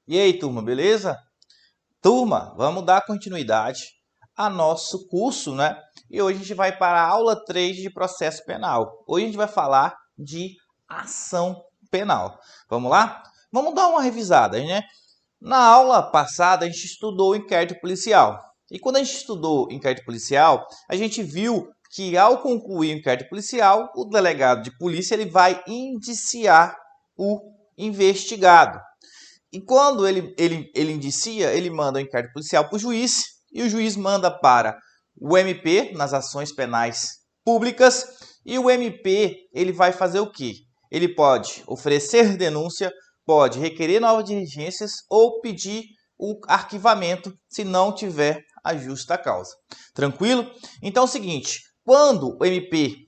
E aí, turma, beleza? Turma, vamos dar continuidade a nosso curso, né? E hoje a gente vai para a aula 3 de processo penal. Hoje a gente vai falar de ação penal. Vamos lá? Vamos dar uma revisada, né? Na aula passada a gente estudou o inquérito policial. E quando a gente estudou o inquérito policial, a gente viu que ao concluir o inquérito policial, o delegado de polícia ele vai indiciar o investigado. E quando ele indicia, ele manda o inquérito policial para o juiz e o juiz manda para o MP, nas ações penais públicas, e o MP ele vai fazer o quê? Ele pode oferecer denúncia, pode requerer novas diligências ou pedir o arquivamento se não tiver a justa causa. Tranquilo? Então é o seguinte, quando o MP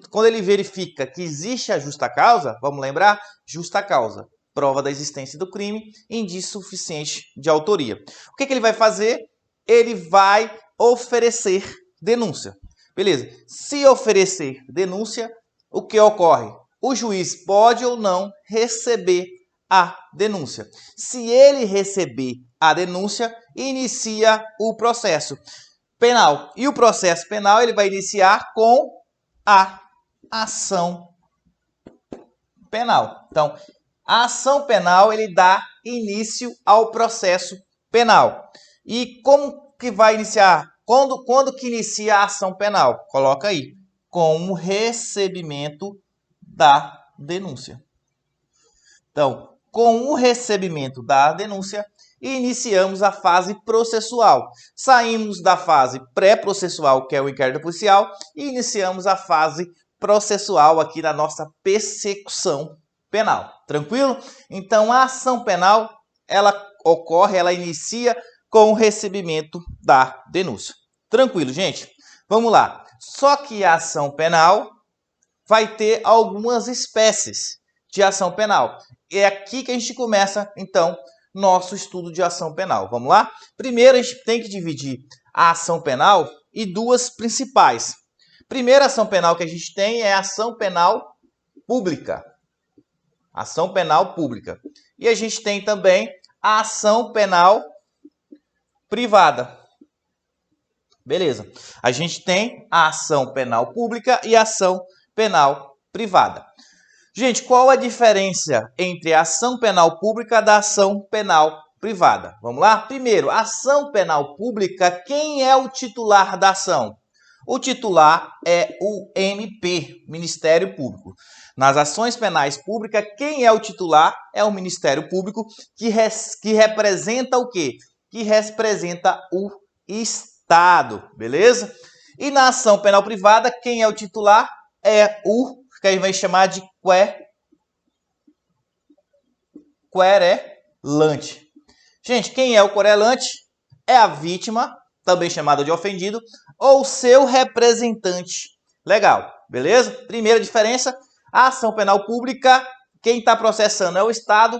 quando ele verifica que existe a justa causa, vamos lembrar, justa causa, prova da existência do crime, indício suficiente de autoria. O que ele vai fazer? Ele vai oferecer denúncia. Beleza? Se oferecer denúncia, o que ocorre? O juiz pode ou não receber a denúncia. Se ele receber a denúncia, inicia o processo penal. E o processo penal ele vai iniciar com a ação penal. Então, a ação penal ele dá início ao processo penal. E como que vai iniciar? Quando que inicia a ação penal? Coloca aí, com o recebimento da denúncia. Então, com o recebimento da denúncia, iniciamos a fase processual. Saímos da fase pré-processual, que é o inquérito policial, e iniciamos a fase processual aqui na nossa persecução penal. Tranquilo? Então, a ação penal, ela inicia com o recebimento da denúncia. Tranquilo, gente? Vamos lá. Só que a ação penal vai ter algumas espécies de ação penal. É aqui que a gente começa, então, nosso estudo de ação penal. Vamos lá? Primeiro, a gente tem que dividir a ação penal em duas principais. Primeira ação penal que a gente tem é a ação penal pública. Ação penal pública. E a gente tem também a ação penal privada. Beleza. A gente tem a ação penal pública e a ação penal privada. Gente, qual a diferença entre a ação penal pública da ação penal privada? Vamos lá? Primeiro, ação penal pública, quem é o titular da ação? O titular é o MP, Ministério Público. Nas ações penais públicas, quem é o titular é o Ministério Público, que representa o quê? Que representa o Estado, beleza? E na ação penal privada, quem é o titular é o que a gente vai chamar de querelante. Gente, quem é o querelante? É a vítima, também chamada de ofendido, ou seu representante legal, beleza? Primeira diferença, a ação penal pública, quem está processando é o Estado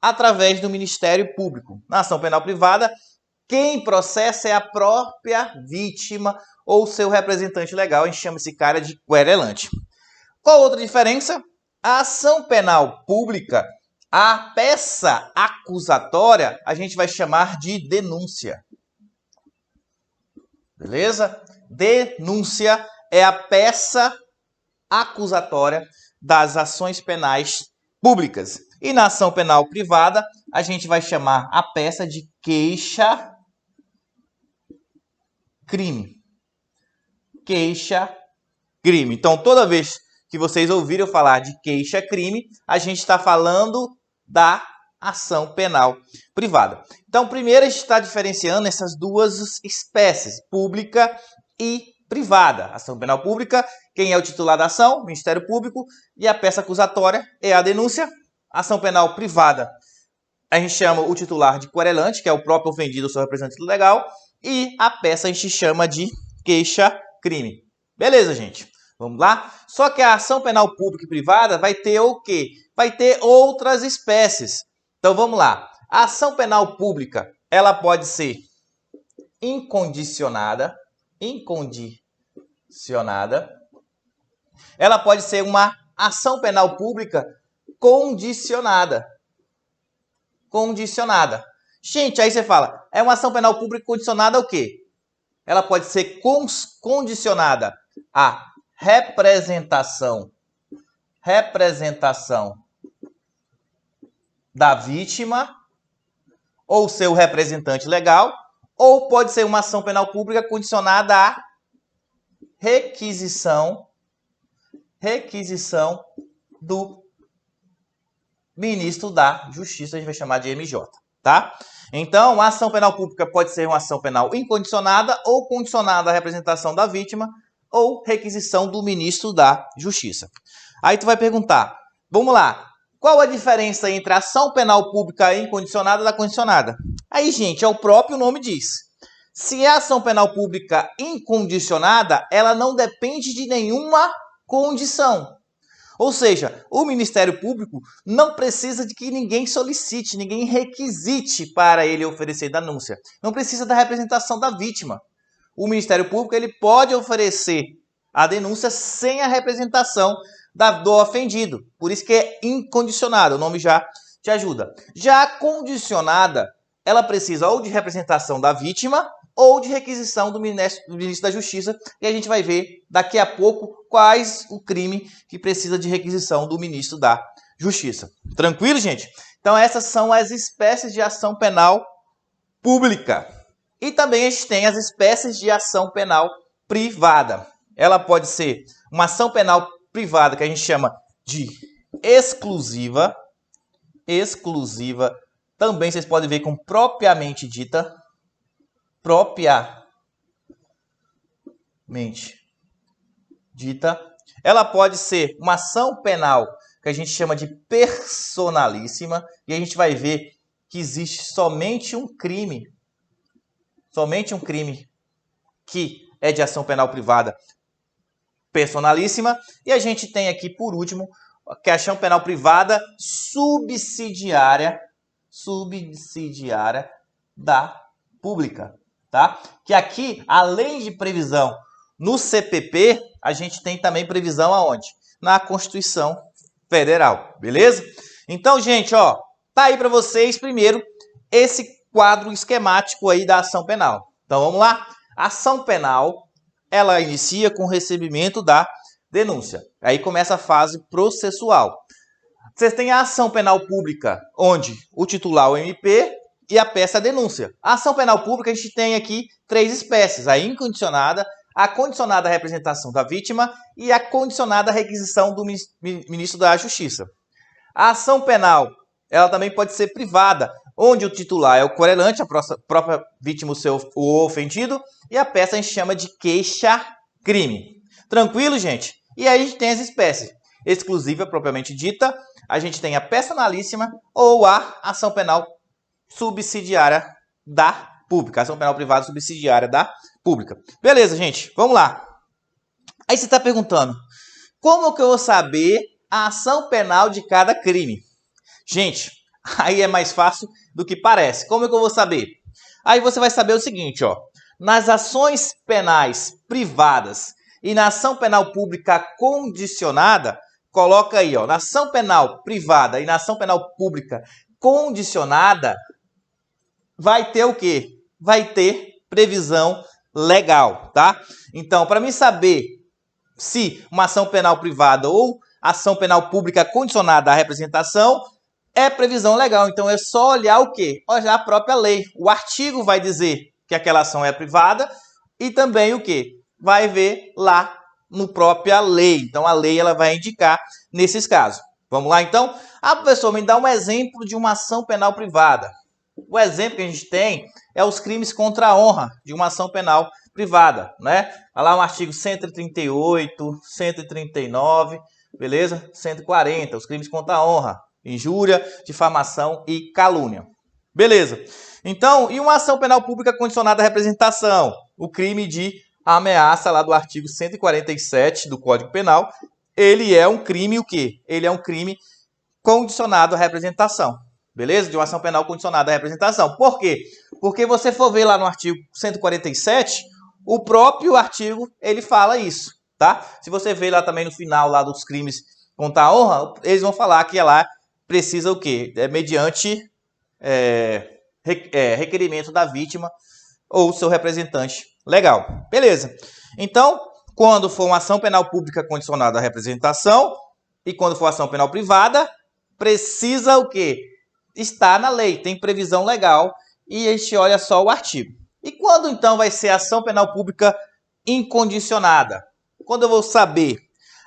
através do Ministério Público. Na ação penal privada, quem processa é a própria vítima ou seu representante legal, a gente chama esse cara de querelante. Qual outra diferença? A ação penal pública, a peça acusatória, a gente vai chamar de denúncia. Beleza? Denúncia é a peça acusatória das ações penais públicas. E na ação penal privada, a gente vai chamar a peça de queixa-crime. Queixa-crime. Então, toda vez que vocês ouviram falar de queixa-crime, a gente está falando da ação penal privada. Então, primeiro a gente está diferenciando essas duas espécies, pública e privada. Ação penal pública, quem é o titular da ação? Ministério Público. E a peça acusatória é a denúncia. Ação penal privada, a gente chama o titular de querelante, que é o próprio ofendido ou seu representante legal. E a peça a gente chama de queixa-crime. Beleza, gente? Vamos lá? Só que a ação penal pública e privada vai ter o quê? Vai ter outras espécies. Então, vamos lá. A ação penal pública, ela pode ser incondicionada. Ela pode ser uma ação penal pública condicionada. condicionada. Gente, aí você fala, é uma ação penal pública condicionada ao quê? Ela pode ser condicionada à representação da vítima ou seu representante legal, ou pode ser uma ação penal pública condicionada à requisição do ministro da Justiça, a gente vai chamar de MJ, tá? Então, a ação penal pública pode ser uma ação penal incondicionada ou condicionada à representação da vítima ou requisição do ministro da Justiça. Aí tu vai perguntar, vamos lá, qual a diferença entre a ação penal pública incondicionada e da condicionada? Aí, gente, é o próprio nome diz. Se é ação penal pública incondicionada, ela não depende de nenhuma condição. Ou seja, o Ministério Público não precisa de que ninguém solicite, ninguém requisite para ele oferecer denúncia. Não precisa da representação da vítima. O Ministério Público ele pode oferecer a denúncia sem a representação do ofendido. Por isso que é incondicionada, o nome já te ajuda. Já a condicionada, ela precisa ou de representação da vítima ou de requisição do ministro da Justiça, e a gente vai ver daqui a pouco quais o crime que precisa de requisição do ministro da Justiça. Tranquilo, gente? Então essas são as espécies de ação penal pública. E também a gente tem as espécies de ação penal privada. Ela pode ser uma ação penal privada que a gente chama de exclusiva. Exclusiva. Também vocês podem ver com propriamente dita. Ela pode ser uma ação penal que a gente chama de personalíssima, e a gente vai ver que existe somente um crime que é de ação penal privada personalíssima, e a gente tem aqui por último que é a ação penal privada subsidiária da pública. Tá? Que aqui, além de previsão no CPP, a gente tem também previsão aonde? Na Constituição Federal, beleza? Então, gente, ó, tá aí para vocês primeiro esse quadro esquemático aí da ação penal. Então, vamos lá? A ação penal, ela inicia com o recebimento da denúncia. Aí começa a fase processual. Vocês têm a ação penal pública, onde o titular, o MP, e a peça denúncia. A ação penal pública, a gente tem aqui 3 espécies. A incondicionada, a condicionada à representação da vítima e a condicionada à requisição do ministro da Justiça. A ação penal, ela também pode ser privada, onde o titular é o querelante, a própria vítima, o ofendido, e a peça a gente chama de queixa-crime. Tranquilo, gente? E aí a gente tem as espécies. Exclusiva, propriamente dita, a gente tem a personalíssima ou a ação penal subsidiária da pública. Ação penal privada subsidiária da pública. Beleza, gente. Vamos lá. Aí você está perguntando, como que eu vou saber a ação penal de cada crime? Gente, aí é mais fácil do que parece. Como é que eu vou saber? Aí você vai saber o seguinte, ó. Nas ações penais privadas e na ação penal pública condicionada, coloca aí, ó. Na ação penal privada e na ação penal pública condicionada, vai ter o quê? Vai ter previsão legal, tá? Então, para mim saber se uma ação penal privada ou ação penal pública condicionada à representação é previsão legal. Então, é só olhar o quê? Olhar a própria lei. O artigo vai dizer que aquela ação é privada e também o quê? Vai ver lá no própria lei. Então, a lei ela vai indicar nesses casos. Vamos lá, então? Ah, professor, me dá um exemplo de uma ação penal privada. O exemplo que a gente tem é os crimes contra a honra de uma ação penal privada, né? Olha lá o artigo 138, 139, beleza? 140, os crimes contra a honra, injúria, difamação e calúnia. Beleza. Então, e uma ação penal pública condicionada à representação? O crime de ameaça lá do artigo 147 do Código Penal, ele é um crime o quê? Ele é um crime condicionado à representação. Beleza? De uma ação penal condicionada à representação. Por quê? Porque você for ver lá no artigo 147, o próprio artigo, ele fala isso, tá? Se você ver lá também no final lá dos crimes contra a honra, eles vão falar que lá precisa o quê? É mediante requerimento da vítima ou seu representante legal. Beleza. Então, quando for uma ação penal pública condicionada à representação e quando for ação penal privada, precisa o quê? Está na lei, tem previsão legal e a gente olha só o artigo. E quando então vai ser ação penal pública incondicionada? Quando eu vou saber?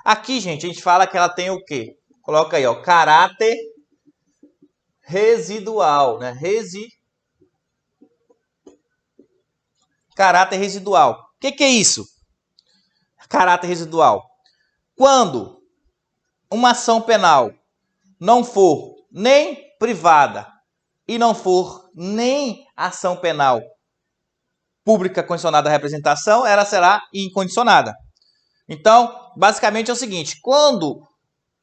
Aqui, gente, a gente fala que ela tem o quê? Coloca aí, ó, caráter residual, né? Caráter residual. O que é isso? Caráter residual. Quando uma ação penal não for nem privada e não for nem ação penal pública condicionada à representação, ela será incondicionada. Então, basicamente é o seguinte, quando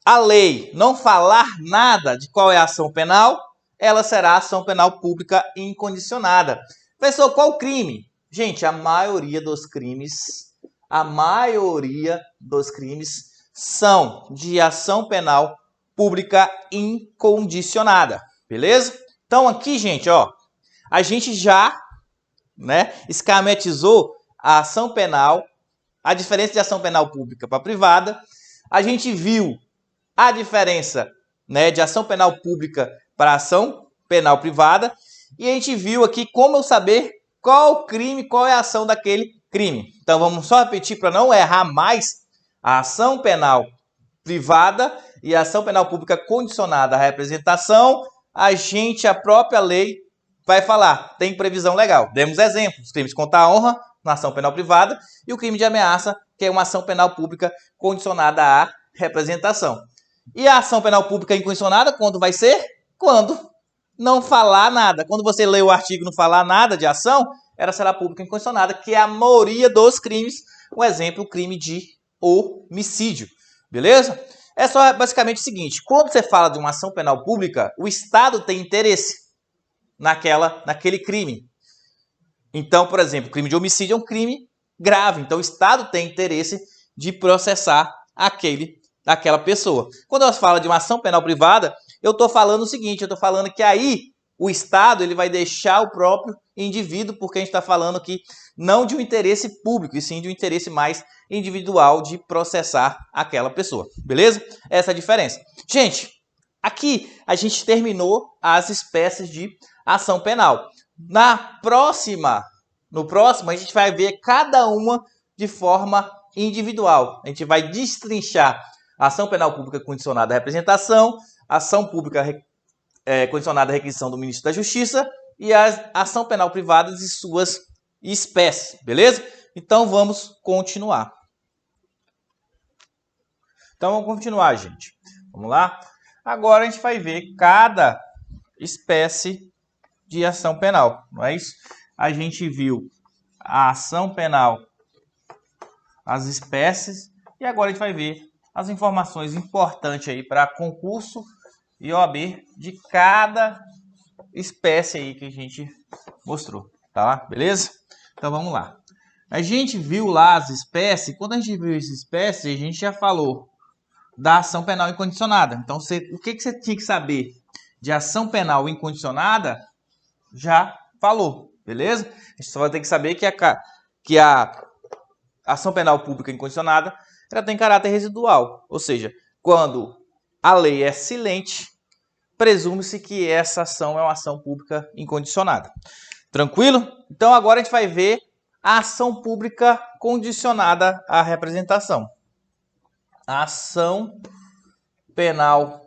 a lei não falar nada de qual é a ação penal, ela será ação penal pública incondicionada. Professor, qual o crime? Gente, a maioria dos crimes são de ação penal pública incondicionada, beleza? Então aqui, gente, ó, a gente já, né, esquematizou a ação penal, a diferença de ação penal pública para privada. A gente viu a diferença, né, de ação penal pública para ação penal privada. E a gente viu aqui como eu saber qual crime, qual é a ação daquele crime. Então vamos só repetir para não errar mais. A ação penal privada e a ação penal pública condicionada à representação, a própria lei vai falar, tem previsão legal. Demos exemplos, crimes contra a honra, na ação penal privada, e o crime de ameaça, que é uma ação penal pública condicionada à representação. E a ação penal pública incondicionada, quando vai ser? Quando não falar nada. Quando você lê o artigo e não falar nada de ação, ela será pública incondicionada, que é a maioria dos crimes. Um exemplo, o crime de homicídio. Beleza? É só basicamente o seguinte, quando você fala de uma ação penal pública, o Estado tem interesse naquele crime. Então, por exemplo, o crime de homicídio é um crime grave. Então, o Estado tem interesse de processar aquela pessoa. Quando eu falo de uma ação penal privada, eu estou falando o seguinte, eu estou falando que aí o Estado ele vai deixar o próprio indivíduo, porque a gente está falando aqui não de um interesse público, e sim de um interesse mais individual de processar aquela pessoa. Beleza? Essa é a diferença. Gente, aqui a gente terminou as espécies de ação penal. No próximo, a gente vai ver cada uma de forma individual. A gente vai destrinchar a ação penal pública condicionada à representação, ação pública condicionada à requisição do ministro da Justiça e a ação penal privada e suas espécies, beleza? Então vamos continuar. Gente. Vamos lá? Agora a gente vai ver cada espécie de ação penal, não é isso? A gente viu a ação penal, as espécies, e agora a gente vai ver as informações importantes aí para concurso e OAB de cada espécie aí que a gente mostrou, tá? Beleza? Então vamos lá. A gente viu lá as espécies, quando a gente viu as espécies, a gente já falou da ação penal incondicionada. Então, o que você tinha que saber de ação penal incondicionada, já falou, beleza? A gente só vai ter que saber que a ação penal pública incondicionada ela tem caráter residual. Ou seja, quando a lei é silente, presume-se que essa ação é uma ação pública incondicionada. Tranquilo? Então agora a gente vai ver a ação pública condicionada à representação. A ação penal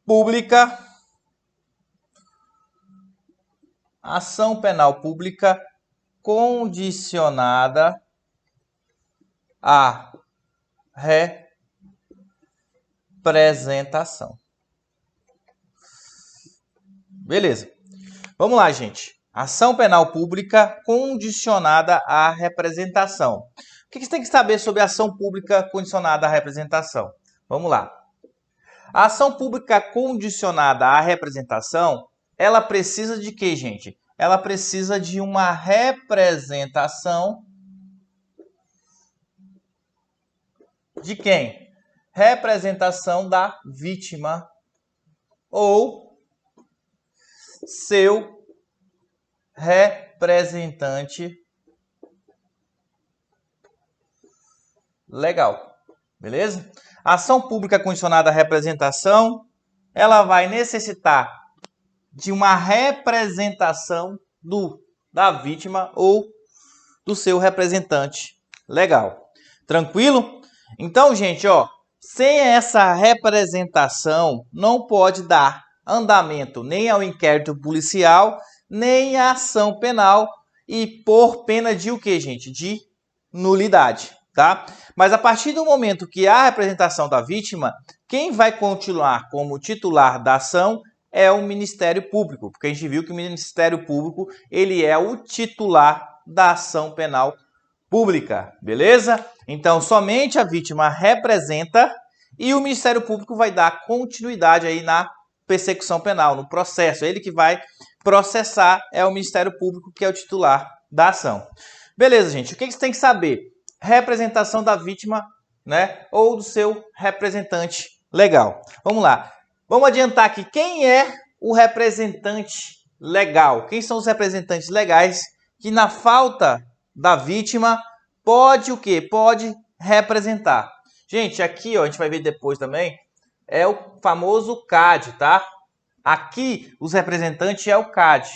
pública. Ação penal pública condicionada à representação. Beleza. Vamos lá, gente. Ação penal pública condicionada à representação. O que você tem que saber sobre a ação pública condicionada à representação? Vamos lá. A ação pública condicionada à representação, ela precisa de quê, gente? Ela precisa de uma representação de quem? Representação da vítima ou seu representante legal. Beleza? A ação pública condicionada à representação, ela vai necessitar de uma representação da vítima ou do seu representante legal. Tranquilo? Então, gente, ó, sem essa representação, não pode dar andamento nem ao inquérito policial, nem à ação penal e por pena de o quê, gente? De nulidade, tá? Mas a partir do momento que há a representação da vítima, quem vai continuar como titular da ação é o Ministério Público, porque a gente viu que o Ministério Público, ele é o titular da ação penal pública, beleza? Então, somente a vítima representa e o Ministério Público vai dar continuidade aí na persecução penal, no processo. Ele que vai processar é o Ministério Público, que é o titular da ação. Beleza, gente? O que você tem que saber? Representação da vítima, né? Ou do seu representante legal. Vamos lá. Vamos adiantar aqui. Quem é o representante legal? Quem são os representantes legais que, na falta da vítima, pode o quê? Pode representar. Gente, aqui ó, a gente vai ver depois também, é o famoso CAD, tá? Aqui, os representantes é o CAD.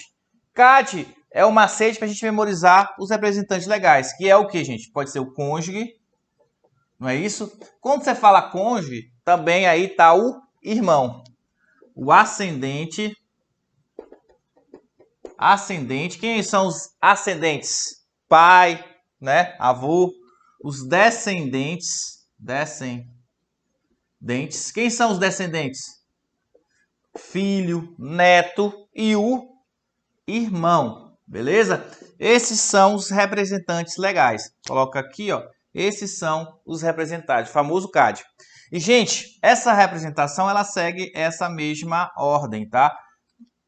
CAD é o macete para a gente memorizar os representantes legais, que é o que, gente? Pode ser o cônjuge, não é isso? Quando você fala cônjuge, também aí tá o irmão, o ascendente. Ascendente, quem são os ascendentes? Pai, né? Avô. Os descendentes. Quem são os descendentes? Filho, neto e o irmão. Beleza? Esses são os representantes legais. Coloca aqui, ó. Esses são os representantes, famoso CAD. E, gente, essa representação, ela segue essa mesma ordem, tá?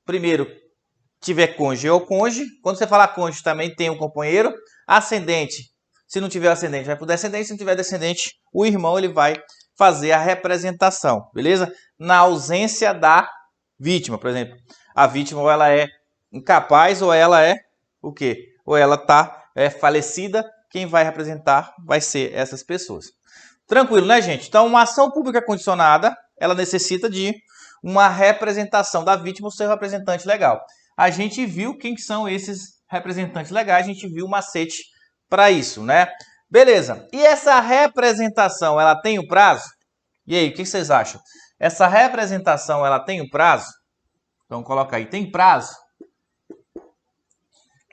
Primeiro, tiver cônjuge ou cônjuge. Quando você falar cônjuge, também tem um companheiro. Ascendente. Se não tiver ascendente, vai para o descendente. Se não tiver descendente, o irmão ele vai fazer a representação. Beleza? Na ausência da vítima, por exemplo. A vítima ou ela é incapaz ou ela é o quê? Ou ela está falecida. Quem vai representar vai ser essas pessoas. Tranquilo, né, gente? Então, uma ação pública condicionada, ela necessita de uma representação da vítima ou seu representante legal. A gente viu quem são esses representantes legais, a gente viu o macete para isso, né? Beleza. E essa representação, ela tem um prazo? E aí, o que vocês acham? Essa representação, ela tem um prazo? Então, coloca aí, tem prazo?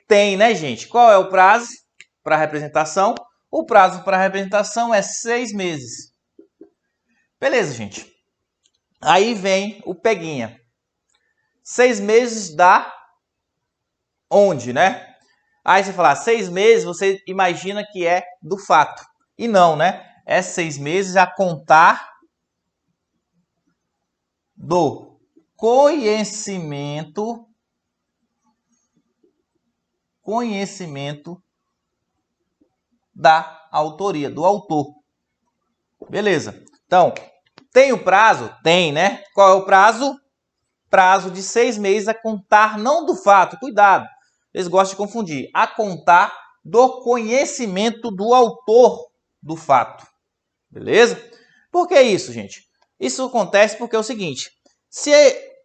Tem, né, gente? Qual é o prazo para a representação? O prazo para a representação é 6 meses. Beleza, gente. Aí vem o peguinha. 6 meses dá onde, né? Aí você fala, 6 meses, você imagina que é do fato. E não, né? É 6 meses a contar do conhecimento da autoria, do autor. Beleza. Então, tem o prazo? Tem, né? Qual é o prazo? Prazo de 6 meses a contar, não do fato, cuidado, eles gostam de confundir, a contar do conhecimento do autor do fato. Beleza? Por que isso, gente? Isso acontece porque é o seguinte, se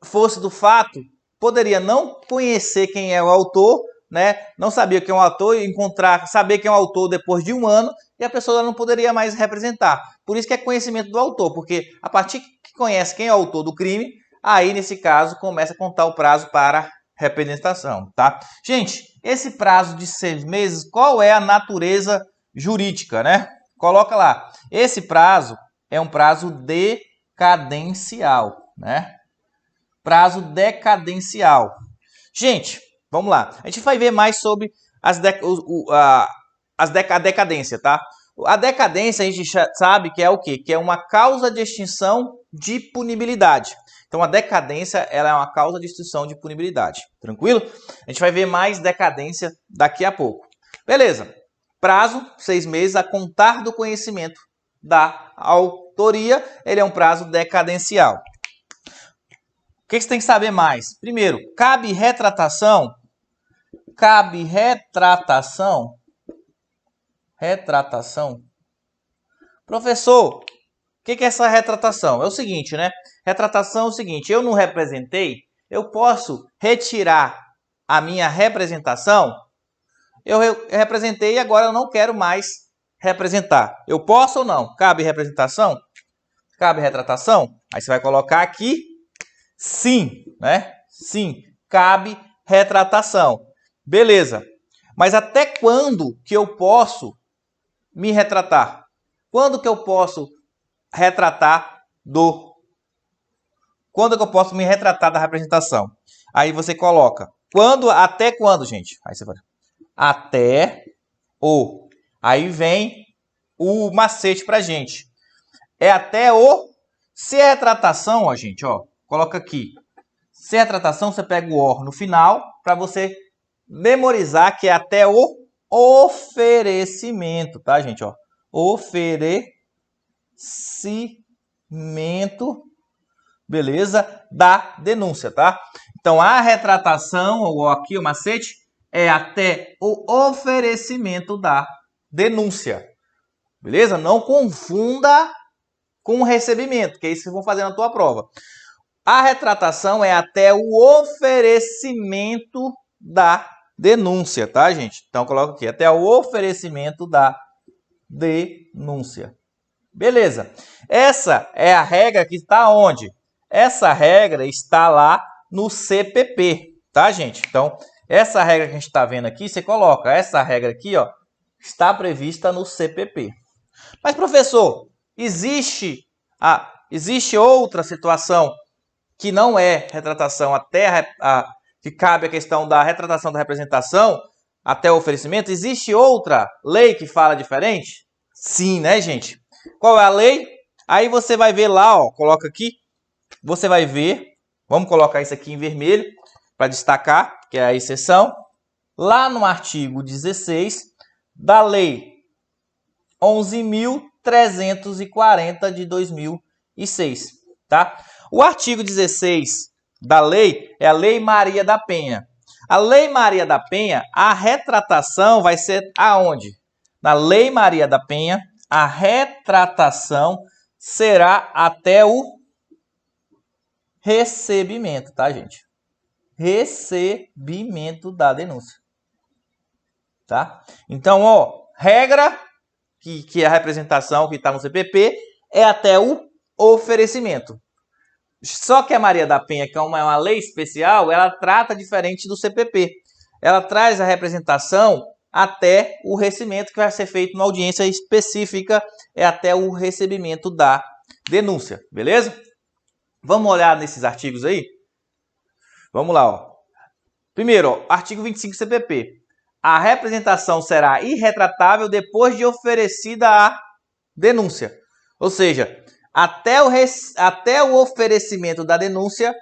fosse do fato, poderia não conhecer quem é o autor, né? Não sabia quem é o autor e saber quem é o autor depois de um ano e a pessoa não poderia mais representar. Por isso que é conhecimento do autor, porque a partir que conhece quem é o autor do crime, aí nesse caso começa a contar o prazo para representação, tá? Gente, esse prazo de 6 meses, qual é a natureza jurídica, né? Coloca lá. Esse prazo é um prazo decadencial, né? Prazo decadencial. Gente, vamos lá. A gente vai ver mais sobre a decadência, tá? A decadência a gente sabe que é o quê? Que é uma causa de extinção de punibilidade. Então, a decadência ela é uma causa de extinção de punibilidade. Tranquilo? A gente vai ver mais decadência daqui a pouco. Beleza. Prazo, 6 meses a contar do conhecimento da autoria. Ele é um prazo decadencial. que você tem que saber mais? Primeiro, cabe retratação? Cabe retratação? Retratação? Professor, o que é essa retratação? É o seguinte, né? Retratação é o seguinte, eu não representei, eu posso retirar a minha representação? Eu representei e agora eu não quero mais representar. Eu posso ou não? Cabe representação? Cabe retratação? Aí você vai colocar aqui, sim, né? Sim, cabe retratação. Beleza. Mas até quando que eu posso me retratar? Quando que eu posso retratar Quando que eu posso me retratar da representação? Aí você coloca. Até quando, gente? Aí você vai. Até o. Aí vem o macete pra gente. É até o. Se é retratação, ó, gente, ó. Coloca aqui. Se é retratação, você pega o OR no final para você memorizar que é até o oferecimento, tá, gente? Ó, oferecimento, beleza? Da denúncia, tá? Então, a retratação, ou aqui o macete, é até o oferecimento da denúncia, beleza? Não confunda com o recebimento, que é isso que vão fazer na tua prova. A retratação é até o oferecimento da denúncia, tá, gente? Então, coloca aqui, até o oferecimento da denúncia. Beleza. Essa é a regra que está onde? Essa regra está lá no CPP, tá, gente? Então, essa regra que a gente está vendo aqui, você coloca, essa regra aqui, ó, está prevista no CPP. Mas, professor, existe outra situação que não é retratação que cabe a questão da retratação da representação até o oferecimento? Existe outra lei que fala diferente? Sim, né, gente? Qual é a lei? Aí você vai ver lá, ó, coloca aqui, você vai ver, vamos colocar isso aqui em vermelho para destacar, que é a exceção, lá no artigo 16 da lei 11.340 de 2006, tá? O artigo 16 da lei é a Lei Maria da Penha. A Lei Maria da Penha, a retratação vai ser aonde? Na Lei Maria da Penha, a retratação será até o recebimento, tá, gente? Recebimento da denúncia. Tá? Então, ó, regra que é a representação que está no CPP é até o oferecimento. Só que a Maria da Penha, que é uma lei especial, ela trata diferente do CPP. Ela traz a representação até o recebimento, que vai ser feito numa audiência específica, é até o recebimento da denúncia, beleza? Vamos olhar nesses artigos aí? Vamos lá, ó. Primeiro, ó, artigo 25 CPP. A representação será irretratável depois de oferecida a denúncia. Ou seja, até o oferecimento da denúncia,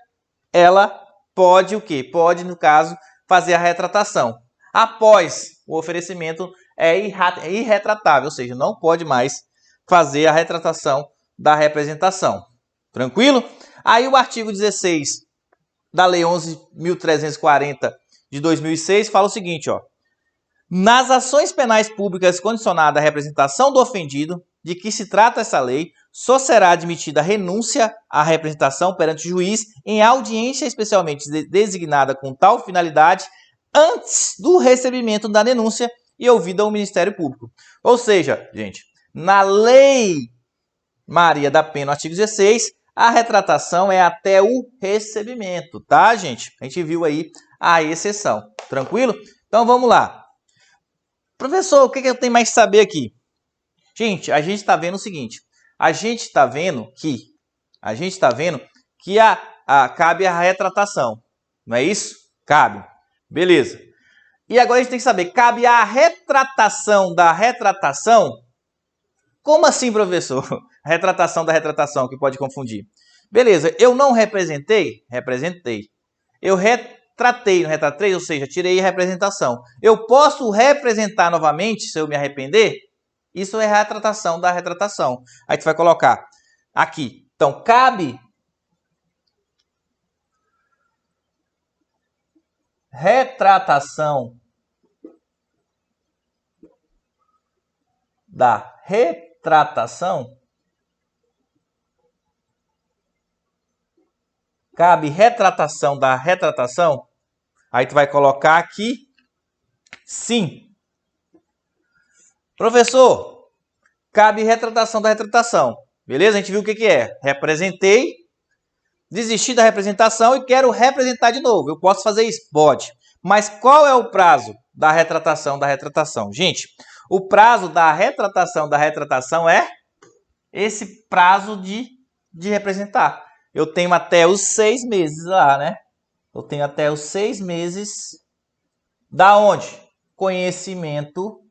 ela pode o quê? Pode, no caso, fazer a retratação. Após o oferecimento, é irretratável, ou seja, não pode mais fazer a retratação da representação. Tranquilo? Aí o artigo 16 da Lei 11.340 de 2006 fala o seguinte, ó. Nas ações penais públicas condicionadas à representação do ofendido, de que se trata essa lei, só será admitida renúncia à representação perante o juiz em audiência especialmente designada com tal finalidade antes do recebimento da denúncia e ouvida ao Ministério Público. Ou seja, gente, na Lei Maria da Penha, no artigo 16, a retratação é até o recebimento, tá, gente? A gente viu aí a exceção. Tranquilo? Então, vamos lá. Professor, o que eu tenho mais que saber aqui? Gente, a gente está vendo o seguinte. A gente está vendo que cabe a retratação. Não é isso? Cabe. Beleza. E agora a gente tem que saber, cabe a retratação da retratação? Como assim, professor? A retratação da retratação, que pode confundir. Beleza, eu não representei? Representei. Eu retratei, não retratei? Ou seja, tirei a representação. Eu posso representar novamente se eu me arrepender? Isso é a retratação da retratação. Aí tu vai colocar aqui. Então, cabe retratação da retratação, cabe retratação da retratação, aí tu vai colocar aqui sim. Professor, cabe retratação da retratação. Beleza? A gente viu o que é. Representei, desisti da representação e quero representar de novo. Eu posso fazer isso? Pode. Mas qual é o prazo da retratação da retratação? Gente, o prazo da retratação é esse prazo de representar. Eu tenho até os 6 meses lá, né? Eu tenho até os 6 meses da onde? Conhecimento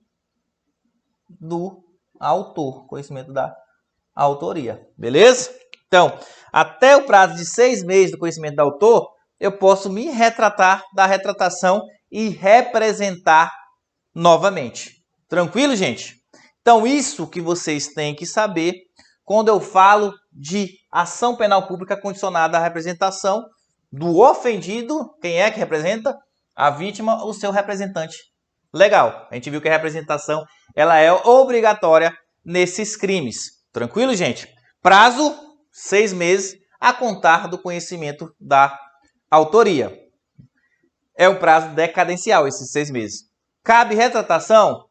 do autor. Conhecimento da autoria. Beleza? Então, até o prazo de 6 meses do conhecimento do autor, eu posso me retratar da retratação e representar novamente. Tranquilo, gente? Então, isso que vocês têm que saber quando eu falo de ação penal pública condicionada à representação do ofendido. Quem é que representa? A vítima, o seu representante legal. A gente viu que a representação ela é obrigatória nesses crimes. Tranquilo, gente? Prazo, 6 meses a contar do conhecimento da autoria. É um prazo decadencial esses 6 meses. Cabe retratação?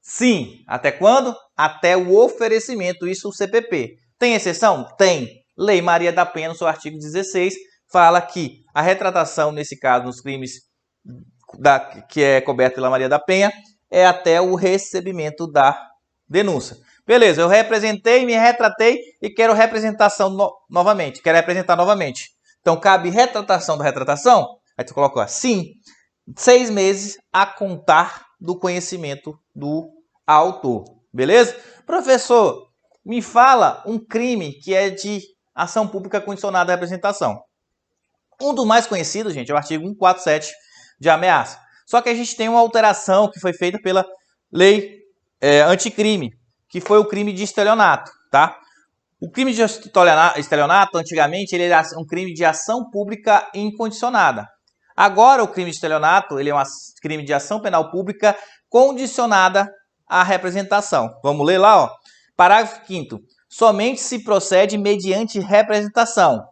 Sim. Até quando? Até o oferecimento, isso o CPP. Tem exceção? Tem. Lei Maria da Penha, no seu artigo 16, fala que a retratação, nesse caso, nos crimes que é coberto pela Maria da Penha, é até o recebimento da denúncia. Beleza, eu representei, me retratei e quero representação novamente. Quero representar novamente. Então, cabe retratação da retratação? Aí tu colocou assim, 6 meses a contar do conhecimento do autor. Beleza? Professor, me fala um crime que é de ação pública condicionada à representação. Um dos mais conhecidos, gente, é o artigo 147 de ameaça. Só que a gente tem uma alteração que foi feita pela lei anticrime, que foi o crime de estelionato, tá? O crime de estelionato, antigamente, ele era um crime de ação pública incondicionada. Agora, o crime de estelionato, ele é um crime de ação penal pública condicionada à representação. Vamos ler lá, ó. Parágrafo 5º. Somente se procede mediante representação.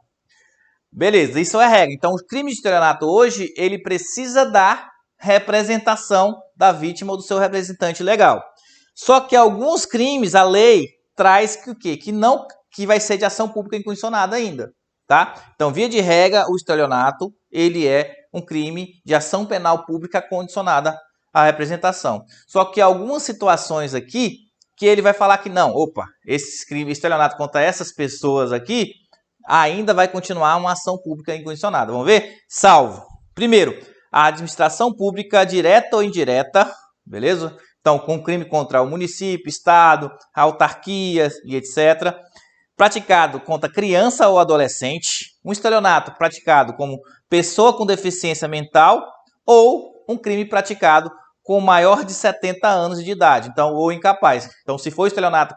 Beleza, isso é regra. Então, o crime de estelionato hoje, ele precisa da representação da vítima ou do seu representante legal. Só que alguns crimes, a lei traz que o quê? Que vai ser de ação pública incondicionada ainda, tá? Então, via de regra, o estelionato, ele é um crime de ação penal pública condicionada à representação. Só que algumas situações aqui, que ele vai falar que não, opa, esse crime, estelionato contra essas pessoas aqui, ainda vai continuar uma ação pública incondicionada. Vamos ver? Salvo. Primeiro, a administração pública direta ou indireta, beleza? Então, com crime contra o município, estado, autarquias e etc. Praticado contra criança ou adolescente. Um estelionato praticado como pessoa com deficiência mental ou um crime praticado com maior de 70 anos de idade, então, ou incapaz. Então, se for estelionato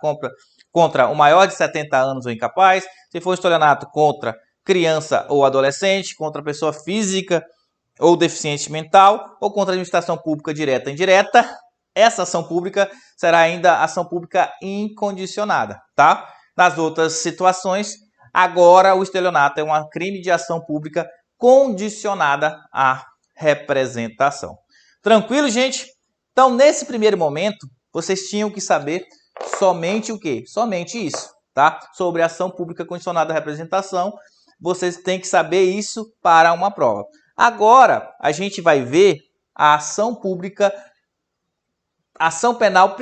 contra o maior de 70 anos ou incapaz, se for estelionato contra criança ou adolescente, contra pessoa física ou deficiente mental, ou contra a administração pública direta ou indireta, essa ação pública será ainda ação pública incondicionada, tá? Nas outras situações, agora o estelionato é um crime de ação pública condicionada à representação. Tranquilo, gente? Então, nesse primeiro momento, vocês tinham que saber somente o quê? Somente isso, tá? Sobre ação pública condicionada à representação, vocês têm que saber isso para uma prova. Agora, a gente vai ver a ação pública, ação penal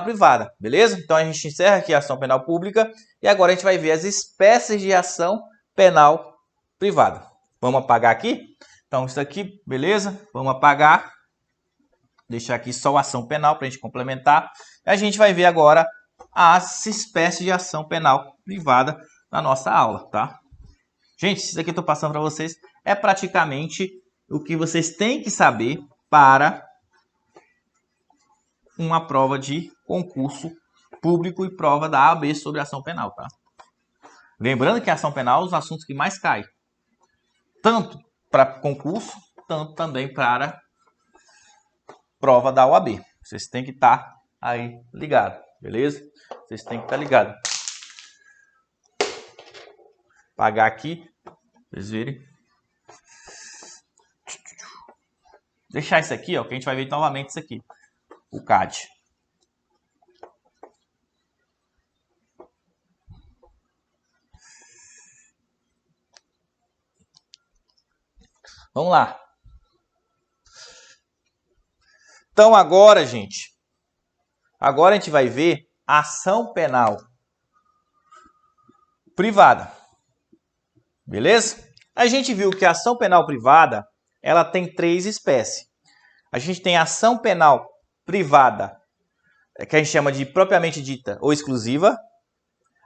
privada, beleza? Então, a gente encerra aqui a ação penal pública e agora a gente vai ver as espécies de ação penal privada. Vamos apagar aqui? Então, isso aqui, beleza? Vamos apagar. Deixar aqui só a ação penal para a gente complementar. A gente vai ver agora as espécies de ação penal privada na nossa aula, tá? Gente, isso aqui eu estou passando para vocês é praticamente o que vocês têm que saber para uma prova de concurso público e prova da AB sobre ação penal, tá? Lembrando que a ação penal é os assuntos que mais caem, tanto para concurso tanto também para prova da OAB. Vocês têm que estar aí ligados, beleza? Vocês têm que estar ligados. Apagar aqui, vocês verem. Deixar isso aqui, ó, que a gente vai ver novamente isso aqui. O CAD. Vamos lá. Então agora, gente, agora a gente vai ver a ação penal privada. Beleza? A gente viu que a ação penal privada, ela tem 3 espécies. A gente tem a ação penal privada, que a gente chama de propriamente dita ou exclusiva.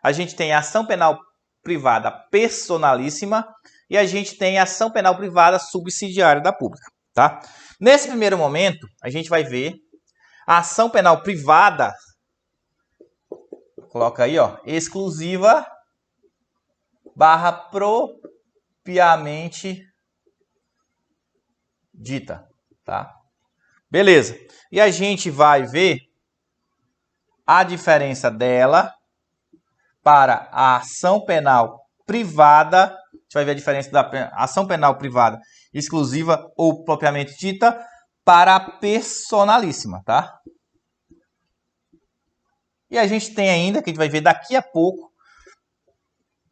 A gente tem a ação penal privada personalíssima e a gente tem a ação penal privada subsidiária da pública, tá? Nesse primeiro momento, a gente vai ver a ação penal privada, coloca aí, ó, exclusiva barra propriamente dita, tá? Beleza. E a gente vai ver a diferença dela para a ação penal privada. A gente vai ver a diferença da ação penal privada exclusiva ou propriamente dita para a personalíssima, tá? E a gente tem ainda, que a gente vai ver daqui a pouco,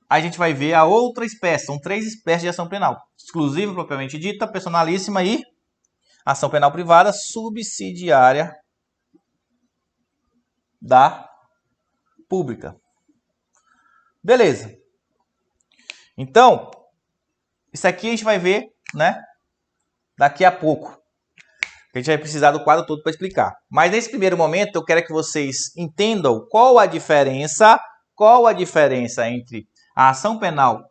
a gente vai ver a outra espécie. São 3 espécies de ação penal. Exclusiva, propriamente dita, personalíssima e ação penal privada subsidiária da pública. Beleza. Então, isso aqui a gente vai ver, né, daqui a pouco. A gente vai precisar do quadro todo para explicar. Mas nesse primeiro momento eu quero que vocês entendam qual a diferença entre a ação penal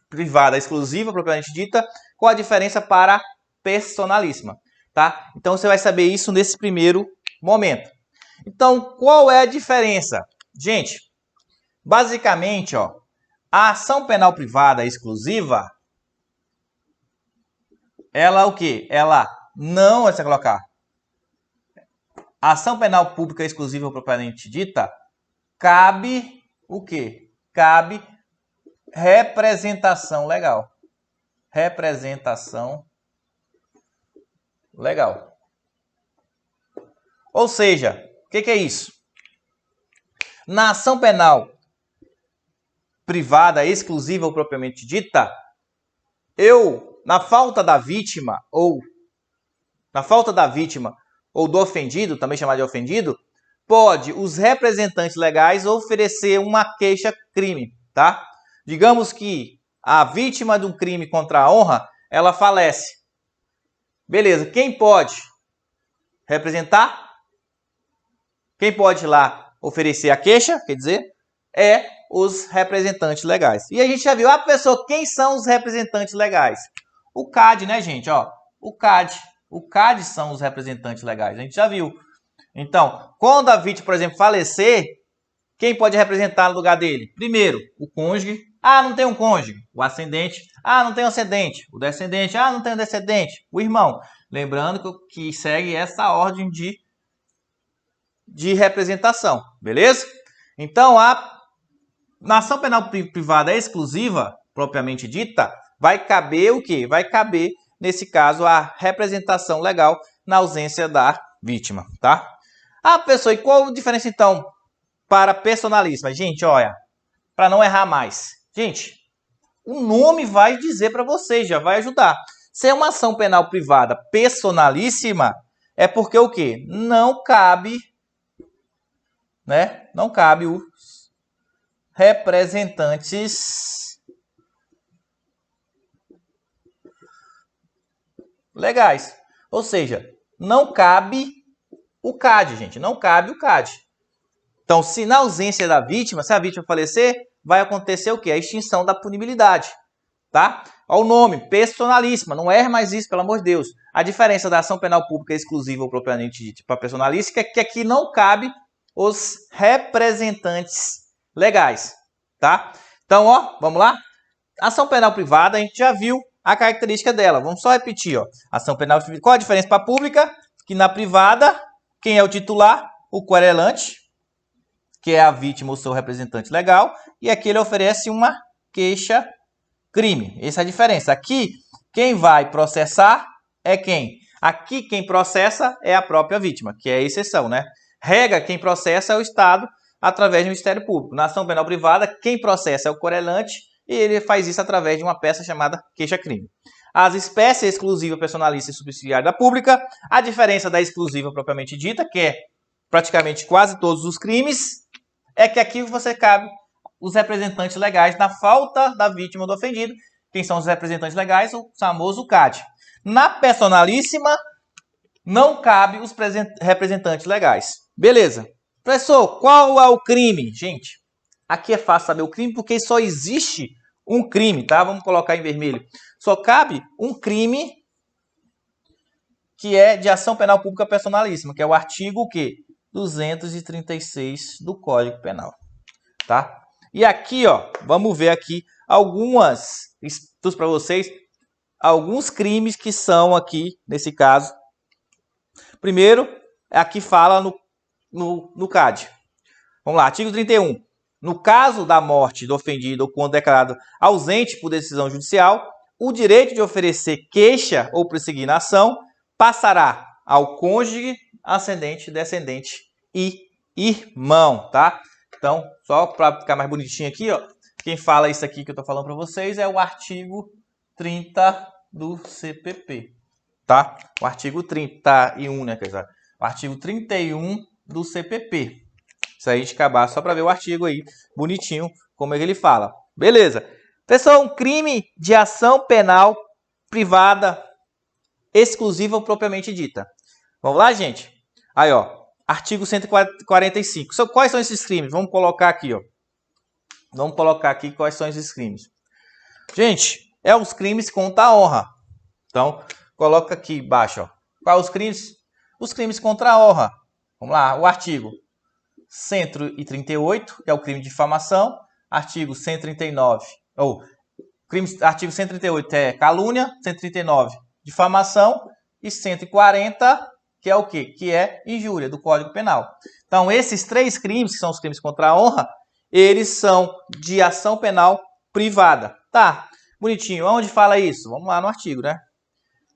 privada exclusiva, propriamente dita, qual a diferença para a personalíssima, tá? Então você vai saber isso nesse primeiro momento. Então, qual é a diferença? Gente, basicamente, ó, a ação penal privada exclusiva, ela o quê? Ela não, você vai colocar, a ação penal pública exclusiva propriamente dita, cabe o quê? Cabe representação legal. Representação legal. Ou seja, o que é isso? Na ação penal privada exclusiva ou propriamente dita, na falta da vítima ou do ofendido, também chamado de ofendido, pode os representantes legais oferecer uma queixa-crime, tá? Digamos que a vítima de um crime contra a honra, ela falece. Beleza, quem pode representar? Quem pode ir lá oferecer a queixa, quer dizer, é os representantes legais. E a gente já viu, quem são os representantes legais? O CAD, né, gente? Ó, o CAD são os representantes legais, a gente já viu. Então, quando a vítima, por exemplo, falecer, quem pode representar no lugar dele? Primeiro, o cônjuge. Ah, não tem um cônjuge. O ascendente. Ah, não tem um ascendente. O descendente. Ah, não tem um descendente. O irmão. Lembrando que segue essa ordem de representação. Beleza? Então, na ação penal privada exclusiva, propriamente dita, vai caber o quê? Vai caber, nesse caso, a representação legal na ausência da vítima, tá? Pessoa, e qual a diferença, então, para personalíssima? Gente, olha, para não errar mais. Gente, o nome vai dizer para vocês, já vai ajudar. Se é uma ação penal privada personalíssima, é porque o quê? Não cabe, né? Não cabe os representantes legais. Ou seja, não cabe o CAD, gente. Não cabe o CAD. Então, se na ausência da vítima, se a vítima falecer, vai acontecer o quê? A extinção da punibilidade, tá? Olha o nome, personalíssima. Não erre mais isso, pelo amor de Deus. A diferença da ação penal pública exclusiva ou propriamente dita para personalística é que aqui não cabe os representantes legais, tá? Então, ó, vamos lá? Ação penal privada, a gente já viu a característica dela. Vamos só repetir, ó. Ação penal. Qual a diferença para a pública? Que na privada, quem é o titular? O querelante, que é a vítima ou seu representante legal, e aqui ele oferece uma queixa-crime. Essa é a diferença. Aqui, quem vai processar é quem? Aqui, quem processa é a própria vítima, que é a exceção, né? Regra, quem processa é o Estado, através do Ministério Público. Na ação penal privada, quem processa é o querelante, e ele faz isso através de uma peça chamada queixa-crime. As espécies exclusiva, personalista e subsidiária da pública, a diferença da exclusiva propriamente dita, que é praticamente quase todos os crimes, é que aqui você cabe os representantes legais na falta da vítima ou do ofendido. Quem são os representantes legais? O famoso CAD. Na personalíssima, não cabe os representantes legais. Beleza. Professor, qual é o crime? Gente, aqui é fácil saber o crime porque só existe um crime, tá? Vamos colocar em vermelho. Só cabe um crime que é de ação penal pública personalíssima, que é o artigo o quê? 236 do Código Penal, tá? E aqui, ó, vamos ver aqui algumas estudos para vocês, alguns crimes que são aqui, nesse caso. Primeiro, aqui fala no CAD. Vamos lá, artigo 31. No caso da morte do ofendido ou quando declarado ausente por decisão judicial, o direito de oferecer queixa ou prosseguir na ação passará ao cônjuge, ascendente, descendente e irmão, tá? Então, só para ficar mais bonitinho aqui, ó, quem fala isso aqui que eu tô falando para vocês é o artigo 30 do CPP, tá? O artigo 31, né, quer dizer, o artigo 31 do CPP. Isso aí a gente acabar só para ver o artigo aí, bonitinho, como é que ele fala. Beleza. Pessoal, um crime de ação penal privada exclusiva ou propriamente dita. Vamos lá, gente? Aí, ó, artigo 145. Quais são esses crimes? Vamos colocar aqui, ó. Vamos colocar aqui quais são esses crimes. Gente, é os crimes contra a honra. Então, coloca aqui embaixo, ó. Quais os crimes? Os crimes contra a honra. Vamos lá, o artigo 138 é o crime de difamação. Artigo 139, artigo 138 é calúnia, 139 difamação e 140 que é o quê? Que é injúria do Código Penal. Então, esses três crimes, que são os crimes contra a honra, eles são de ação penal privada. Tá, bonitinho. Onde fala isso? Vamos lá no artigo, né?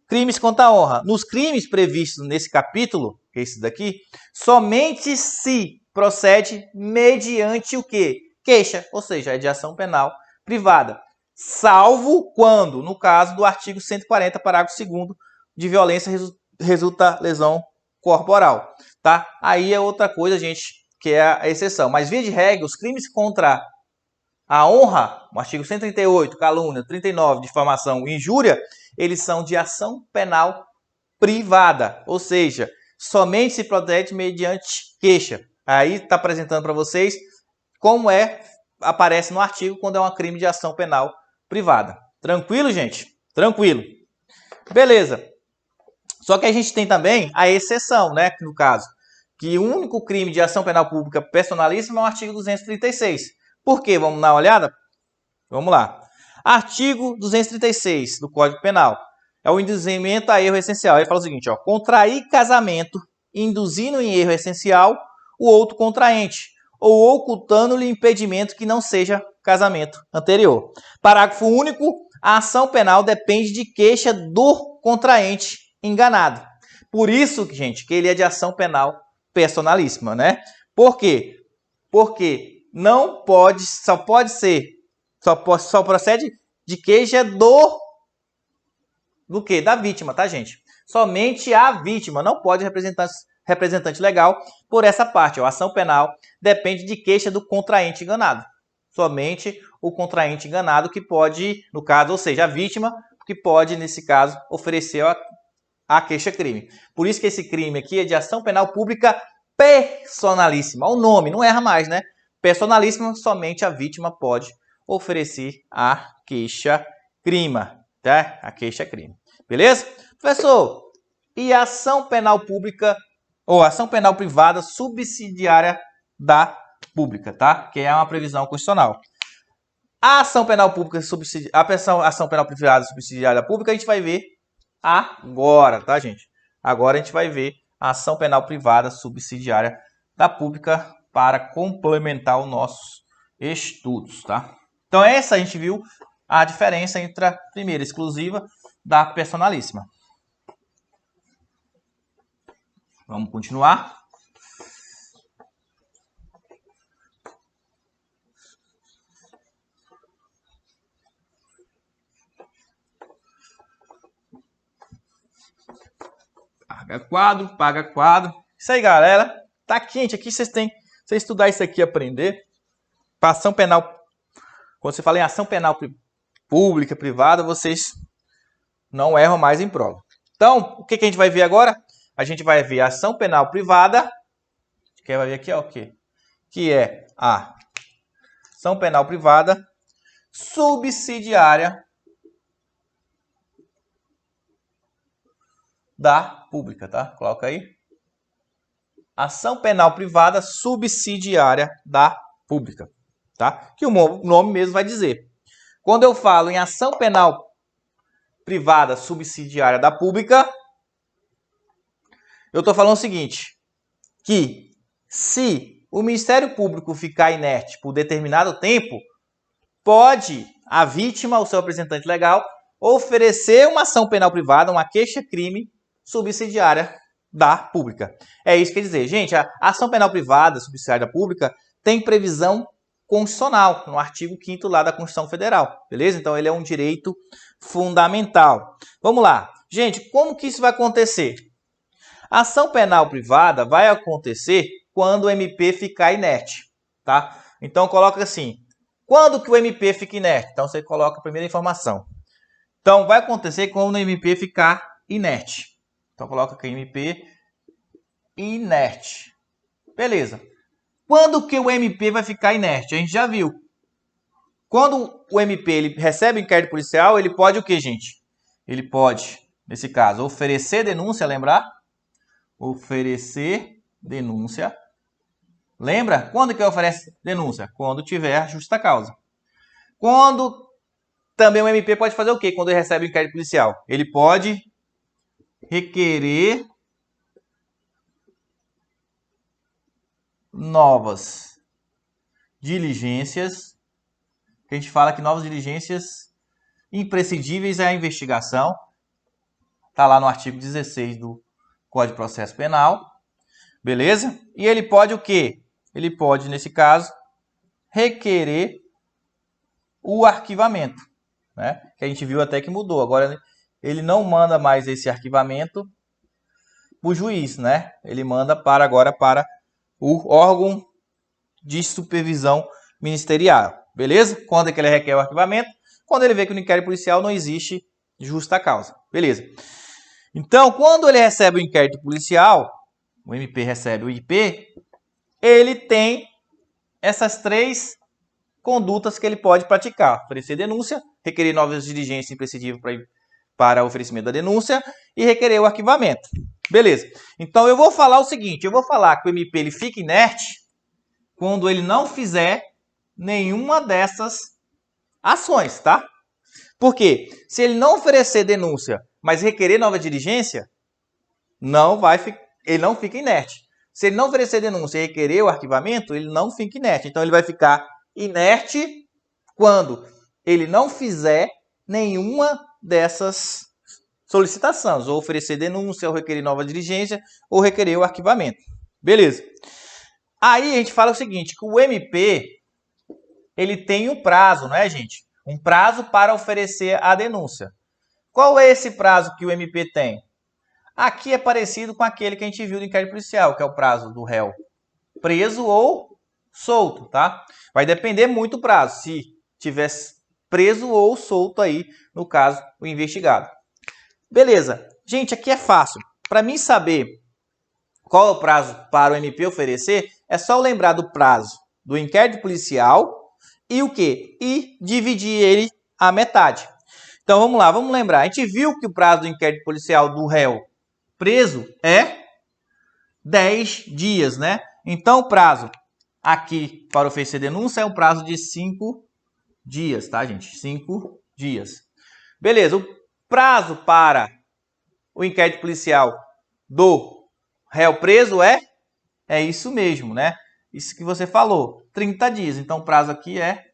Crimes contra a honra. Nos crimes previstos nesse capítulo, que é esse daqui, somente se procede mediante o quê? Queixa, ou seja, é de ação penal privada. Salvo quando, no caso do artigo 140, parágrafo 2º, de violência resulta lesão corporal, tá? Aí é outra coisa, gente, que é a exceção. Mas, via de regra, os crimes contra a honra, o artigo 138, calúnia, 39, difamação e injúria, eles são de ação penal privada, ou seja, somente se protege mediante queixa. Aí está apresentando para vocês como aparece no artigo quando é um crime de ação penal privada. Tranquilo, gente? Tranquilo. Beleza. Só que a gente tem também a exceção, né? No caso, que o único crime de ação penal pública personalíssima é o artigo 236. Por quê? Vamos dar uma olhada? Vamos lá. Artigo 236 do Código Penal. É o induzimento a erro essencial. Ele fala o seguinte, ó, contrair casamento, induzindo em erro essencial o outro contraente, ou ocultando-lhe impedimento que não seja casamento anterior. Parágrafo único. A ação penal depende de queixa do contraente enganado. Por isso, gente, que ele é de ação penal personalíssima, né? Por quê? Porque não pode, só procede de queixa do quê? Da vítima, tá, gente? Somente a vítima, não pode representante legal por essa parte. A ação penal depende de queixa do contraente enganado. Somente o contraente enganado que pode, no caso, ou seja, a vítima, que pode, nesse caso, oferecer a queixa-crime. Por isso que esse crime aqui é de ação penal pública personalíssima. O nome, não erra mais, né? Personalíssima, somente a vítima pode oferecer a queixa-crime, tá? A queixa-crime. Beleza? Professor, e a ação penal pública ou ação penal privada subsidiária da pública, tá? Que é uma previsão constitucional. A ação penal pública a ação penal privada subsidiária pública a gente vai ver agora, tá, gente? Agora a gente vai ver a ação penal privada subsidiária da pública para complementar os nossos estudos, tá? Então essa a gente viu a diferença entre a primeira exclusiva da personalíssima. Vamos continuar. Paga quadro. Isso aí, galera. Tá quente aqui, vocês estudar isso aqui, aprender. Para ação penal, quando você fala em ação penal pública, privada, vocês não erram mais em prova. Então, o que a gente vai ver agora? A gente vai ver a ação penal privada. A gente vai ver aqui, ó, o quê? Que é a ação penal privada subsidiária da pública, tá? Coloca aí. Ação penal privada subsidiária da pública, tá? Que o nome mesmo vai dizer. Quando eu falo em ação penal privada subsidiária da pública, eu estou falando o seguinte, que se o Ministério Público ficar inerte por determinado tempo, pode a vítima, o seu representante legal, oferecer uma ação penal privada, uma queixa-crime subsidiária da pública. É isso que quer dizer. Gente, a ação penal privada subsidiária da pública tem previsão constitucional, no artigo 5º lá da Constituição Federal, beleza? Então ele é um direito fundamental. Vamos lá. Gente, como que isso vai acontecer? A ação penal privada vai acontecer quando o MP ficar inerte, tá? Então coloca assim, quando que o MP fica inerte? Então você coloca a primeira informação. Então vai acontecer quando o MP ficar inerte. Então coloca aqui MP inerte. Beleza. Quando que o MP vai ficar inerte? A gente já viu. Quando o MP ele recebe inquérito policial, ele pode o que, gente? Ele pode, nesse caso, oferecer denúncia, lembrar? Oferecer denúncia. Lembra? Quando que oferece denúncia? Quando tiver justa causa. Quando também o MP pode fazer o quê? Quando ele recebe inquérito policial? Ele pode requerer novas diligências. A gente fala que novas diligências imprescindíveis à investigação. Está lá no artigo 16 do Código de Processo Penal. Beleza? E ele pode o quê? Ele pode, nesse caso, requerer o arquivamento, né? Que a gente viu até que mudou. Agora ele não manda mais esse arquivamento para o juiz, né? Ele manda agora para o órgão de supervisão ministerial. Beleza? Quando é que ele requer o arquivamento? Quando ele vê que no inquérito policial não existe justa causa. Beleza? Então, quando ele recebe o inquérito policial, o MP recebe o IP, ele tem essas três condutas que ele pode praticar. Oferecer denúncia, requerer novas diligências imprescindíveis para oferecimento da denúncia e requerer o arquivamento. Beleza. Então, eu vou falar o seguinte, eu vou falar que o MP ele fica inerte quando ele não fizer nenhuma dessas ações, tá? Por quê? Se ele não oferecer denúncia, mas requerer nova diligência, ele não fica inerte. Se ele não oferecer denúncia e requerer o arquivamento, ele não fica inerte. Então, ele vai ficar inerte quando ele não fizer nenhuma dessas solicitações, ou oferecer denúncia, ou requerer nova diligência, ou requerer o arquivamento. Beleza. Aí a gente fala o seguinte, que o MP, ele tem um prazo, não é, gente? Um prazo para oferecer a denúncia. Qual é esse prazo que o MP tem? Aqui é parecido com aquele que a gente viu no inquérito policial, que é o prazo do réu preso ou solto, tá? Vai depender muito do prazo, se tivesse preso ou solto aí, no caso, o investigado. Beleza. Gente, aqui é fácil. Para mim saber qual é o prazo para o MP oferecer, é só eu lembrar do prazo do inquérito policial e o quê? E dividir ele à metade. Então, vamos lá, vamos lembrar. A gente viu que o prazo do inquérito policial do réu preso é 10 dias, né? Então, o prazo aqui para oferecer denúncia é um prazo de 5 dias, tá, gente? 5 dias. Beleza, o prazo para o inquérito policial do réu preso é isso mesmo, né? Isso que você falou, 30 dias. Então, o prazo aqui é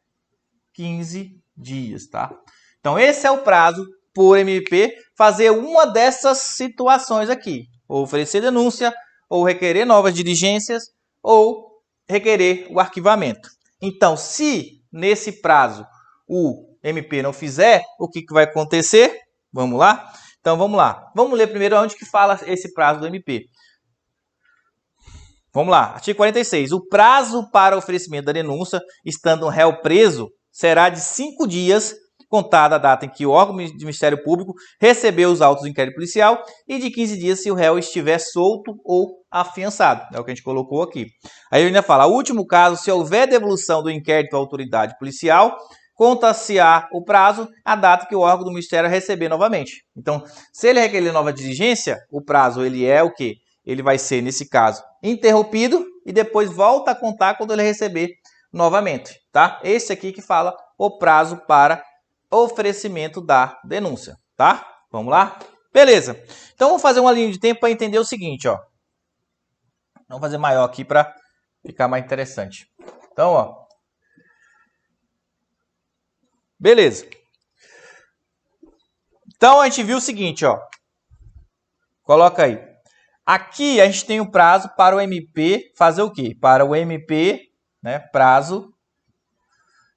15 dias, tá? Então, esse é o prazo por MP fazer uma dessas situações aqui. Ou oferecer denúncia, ou requerer novas diligências, ou requerer o arquivamento. Então, se nesse prazo o MP não fizer, o que vai acontecer? Vamos lá? Então, vamos lá. Vamos ler primeiro onde que fala esse prazo do MP. Vamos lá. Artigo 46. O prazo para oferecimento da denúncia, estando um réu preso, será de 5 dias, contada a data em que o órgão de Ministério Público recebeu os autos do inquérito policial, e de 15 dias se o réu estiver solto ou afiançado. É o que a gente colocou aqui. Aí ele ainda fala, último caso, se houver devolução do inquérito à autoridade policial, conta-se-á o prazo, a data que o órgão do Ministério receber novamente. Então, se ele requerer nova diligência, o prazo ele é o quê? Ele vai ser, nesse caso, interrompido e depois volta a contar quando ele receber novamente, tá? Esse aqui que fala o prazo para oferecimento da denúncia, tá? Vamos lá? Beleza. Então, vamos fazer uma linha de tempo para entender o seguinte, ó. Vamos fazer maior aqui para ficar mais interessante. Então, ó. Beleza. Então, a gente viu o seguinte, ó. Coloca aí. Aqui a gente tem o prazo para o MP fazer o quê? Para o MP, né, prazo,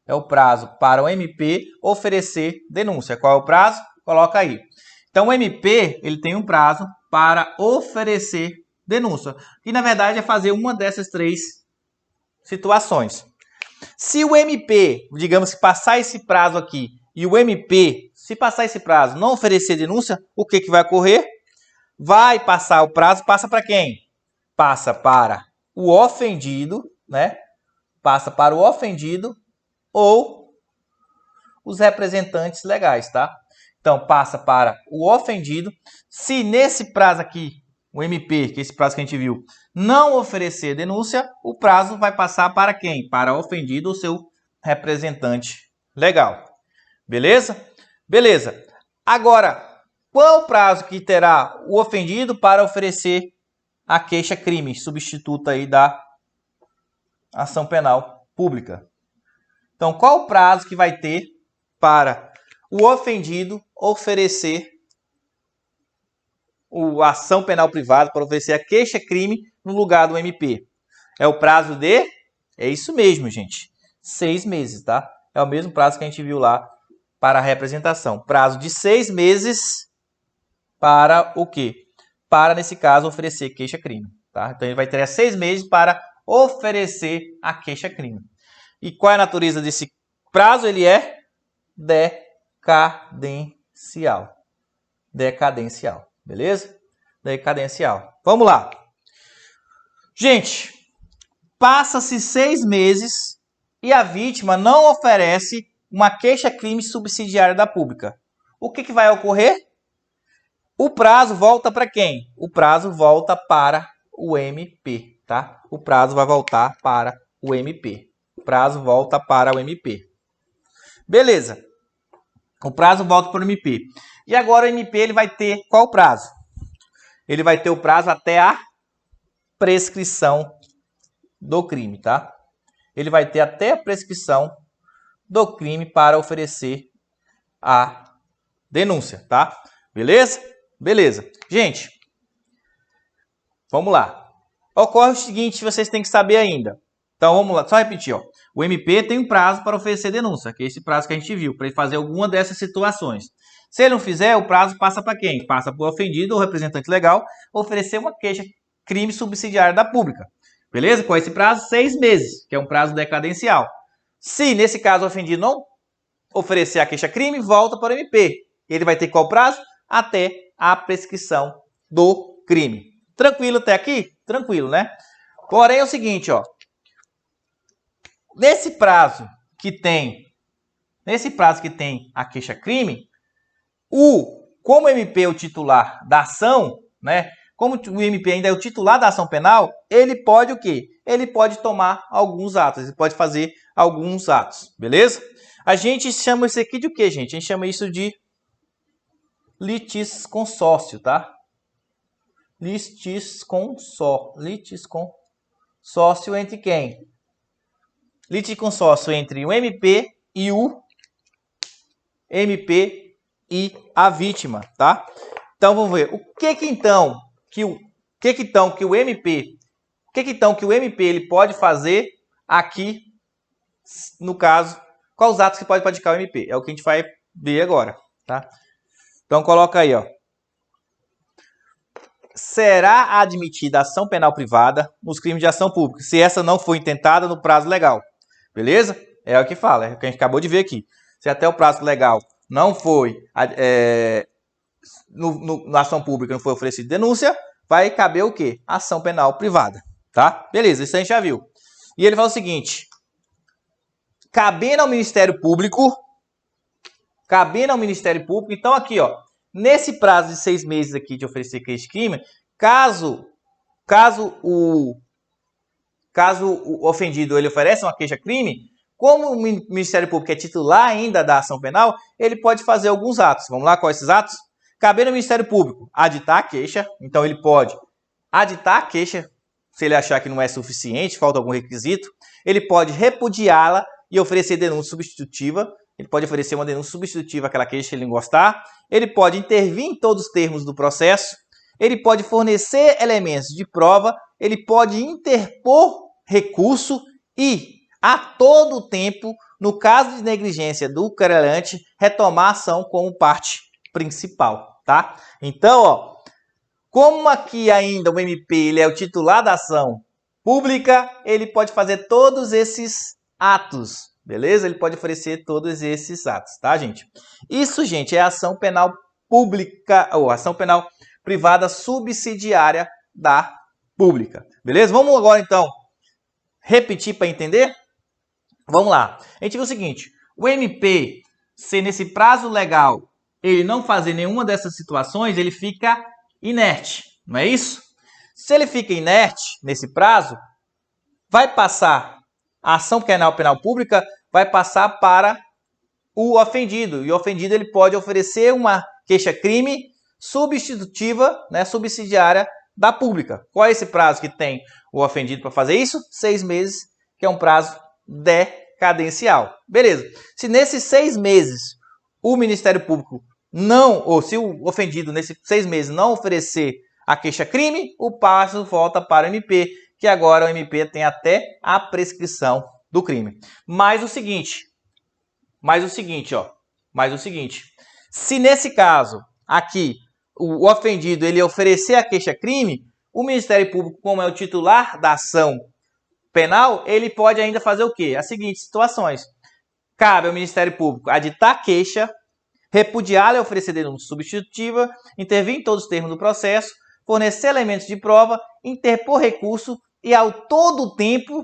é o prazo para o MP oferecer denúncia. Qual é o prazo? Coloca aí. Então, o MP, ele tem um prazo para oferecer denúncia, que na verdade é fazer uma dessas 3 situações. Se o MP, digamos que passar esse prazo aqui, e o MP, se passar esse prazo, não oferecer denúncia, o que vai ocorrer? Vai passar o prazo, passa para quem? Passa para o ofendido, né? Passa para o ofendido ou os representantes legais, tá? Então, passa para o ofendido. Se nesse prazo aqui, o MP, que é esse prazo que a gente viu, não oferecer denúncia, o prazo vai passar para quem? Para o ofendido ou seu representante legal. Beleza? Beleza. Agora, qual o prazo que terá o ofendido para oferecer a queixa-crime, substituta aí da ação penal pública? Então, qual o prazo que vai ter para o ofendido oferecer a ação penal privada, para oferecer a queixa-crime no lugar do MP? É o prazo de... É isso mesmo, gente. 6 meses, tá? É o mesmo prazo que a gente viu lá para a representação. Prazo de 6 meses para o quê? Para, nesse caso, oferecer queixa-crime. Tá? Então, ele vai ter 6 meses para oferecer a queixa-crime. E qual é a natureza desse prazo? Ele é decadencial. Decadencial. Beleza? Decadencial. Vamos lá. Gente, passa-se 6 meses e a vítima não oferece uma queixa-crime subsidiária da pública. O que vai ocorrer? O prazo volta para quem? O prazo volta para o MP, tá? O prazo vai voltar para o MP. O prazo volta para o MP. Beleza. O prazo volta para o MP. E agora o MP ele vai ter qual prazo? Ele vai ter o prazo até a prescrição do crime, tá? Ele vai ter até a prescrição do crime para oferecer a denúncia, tá? Beleza? Beleza. Gente, vamos lá. Ocorre o seguinte, vocês têm que saber ainda. Então, vamos lá. Só repetir, ó. O MP tem um prazo para oferecer denúncia, que é esse prazo que a gente viu, para ele fazer alguma dessas situações. Se ele não fizer, o prazo passa para quem? Passa para o ofendido ou representante legal oferecer uma queixa-crime subsidiária da pública. Beleza? Com esse prazo, 6 meses, que é um prazo decadencial. Se, nesse caso, o ofendido não oferecer a queixa-crime, volta para o MP. Ele vai ter qual prazo? Até a prescrição do crime. Tranquilo até aqui? Tranquilo, né? Porém, é o seguinte, ó. Nesse prazo que tem a queixa-crime, como o MP é o titular da ação, né? como o MP ainda é o titular da ação penal, ele pode o quê? Ele pode tomar alguns atos, ele pode fazer alguns atos, beleza? A gente chama isso aqui de o quê, gente? A gente chama isso de litisconsórcio, tá? Litisconsórcio entre quem? Litisconsórcio entre o MP e a vítima, tá? Então vamos ver o que então que o MP ele pode fazer aqui no caso, quais os atos que pode praticar o MP? É o que a gente vai ver agora, tá? Então coloca aí, ó. Será admitida ação penal privada nos crimes de ação pública, se essa não for intentada no prazo legal. Beleza? É o que fala, é o que a gente acabou de ver aqui. Se até o prazo legal não foi na ação pública não foi oferecida denúncia, vai caber o quê? Ação penal privada, tá? Beleza, isso a gente já viu. E ele fala o seguinte: cabendo ao Ministério Público, então aqui, ó, nesse prazo de 6 meses aqui de oferecer queixa de crime, caso o ofendido ele oferece uma queixa-crime, como o Ministério Público é titular ainda da ação penal, ele pode fazer alguns atos. Vamos lá, quais esses atos? Caber ao Ministério Público aditar a queixa, então ele pode aditar a queixa, se ele achar que não é suficiente, falta algum requisito. Ele pode repudiá-la e oferecer denúncia substitutiva. Ele pode oferecer uma denúncia substitutiva àquela queixa que ele não gostar. Ele pode intervir em todos os termos do processo. Ele pode fornecer elementos de prova. Ele pode interpor recurso e, a todo tempo, no caso de negligência do querelante, retomar a ação como parte principal, tá? Então, ó, como aqui ainda o MP ele é o titular da ação pública, ele pode fazer todos esses atos, beleza? Ele pode oferecer todos esses atos, tá, gente? Isso, gente, é ação penal pública ou ação penal privada subsidiária da pública, beleza? Vamos agora, então, repetir para entender? Vamos lá. A gente viu o seguinte: o MP, se nesse prazo legal ele não fazer nenhuma dessas situações, ele fica inerte, não é isso? Se ele fica inerte nesse prazo, vai passar a ação penal pública, vai passar para o ofendido. E o ofendido ele pode oferecer uma queixa-crime substitutiva, né, subsidiária da pública. Qual é esse prazo que tem o ofendido para fazer isso? 6 meses, que é um prazo decadencial. Beleza. Se nesses 6 meses o Ministério Público não, ou se o ofendido nesses 6 meses não oferecer a queixa-crime, o passo volta para o MP, que agora o MP tem até a prescrição do crime. Mas o seguinte, se nesse caso aqui o ofendido ele oferecer a queixa-crime, o Ministério Público, como é o titular da ação penal, ele pode ainda fazer o quê? As seguintes situações: cabe ao Ministério Público aditar a queixa, repudiá-la e oferecer denúncia substitutiva, intervir em todos os termos do processo, fornecer elementos de prova, interpor recurso e, ao todo tempo,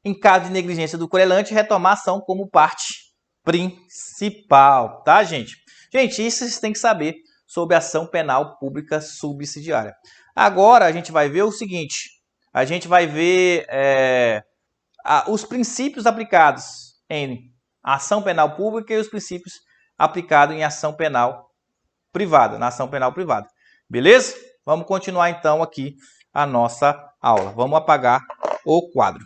em caso de negligência do querelante, retomar a ação como parte principal, tá, gente? Gente, isso vocês têm que saber sobre a ação penal pública subsidiária. Agora a gente vai ver o seguinte: a gente vai ver os princípios aplicados em ação penal pública e os princípios aplicados em ação penal privada, na ação penal privada. Beleza? Vamos continuar então aqui a nossa aula. Vamos apagar o quadro.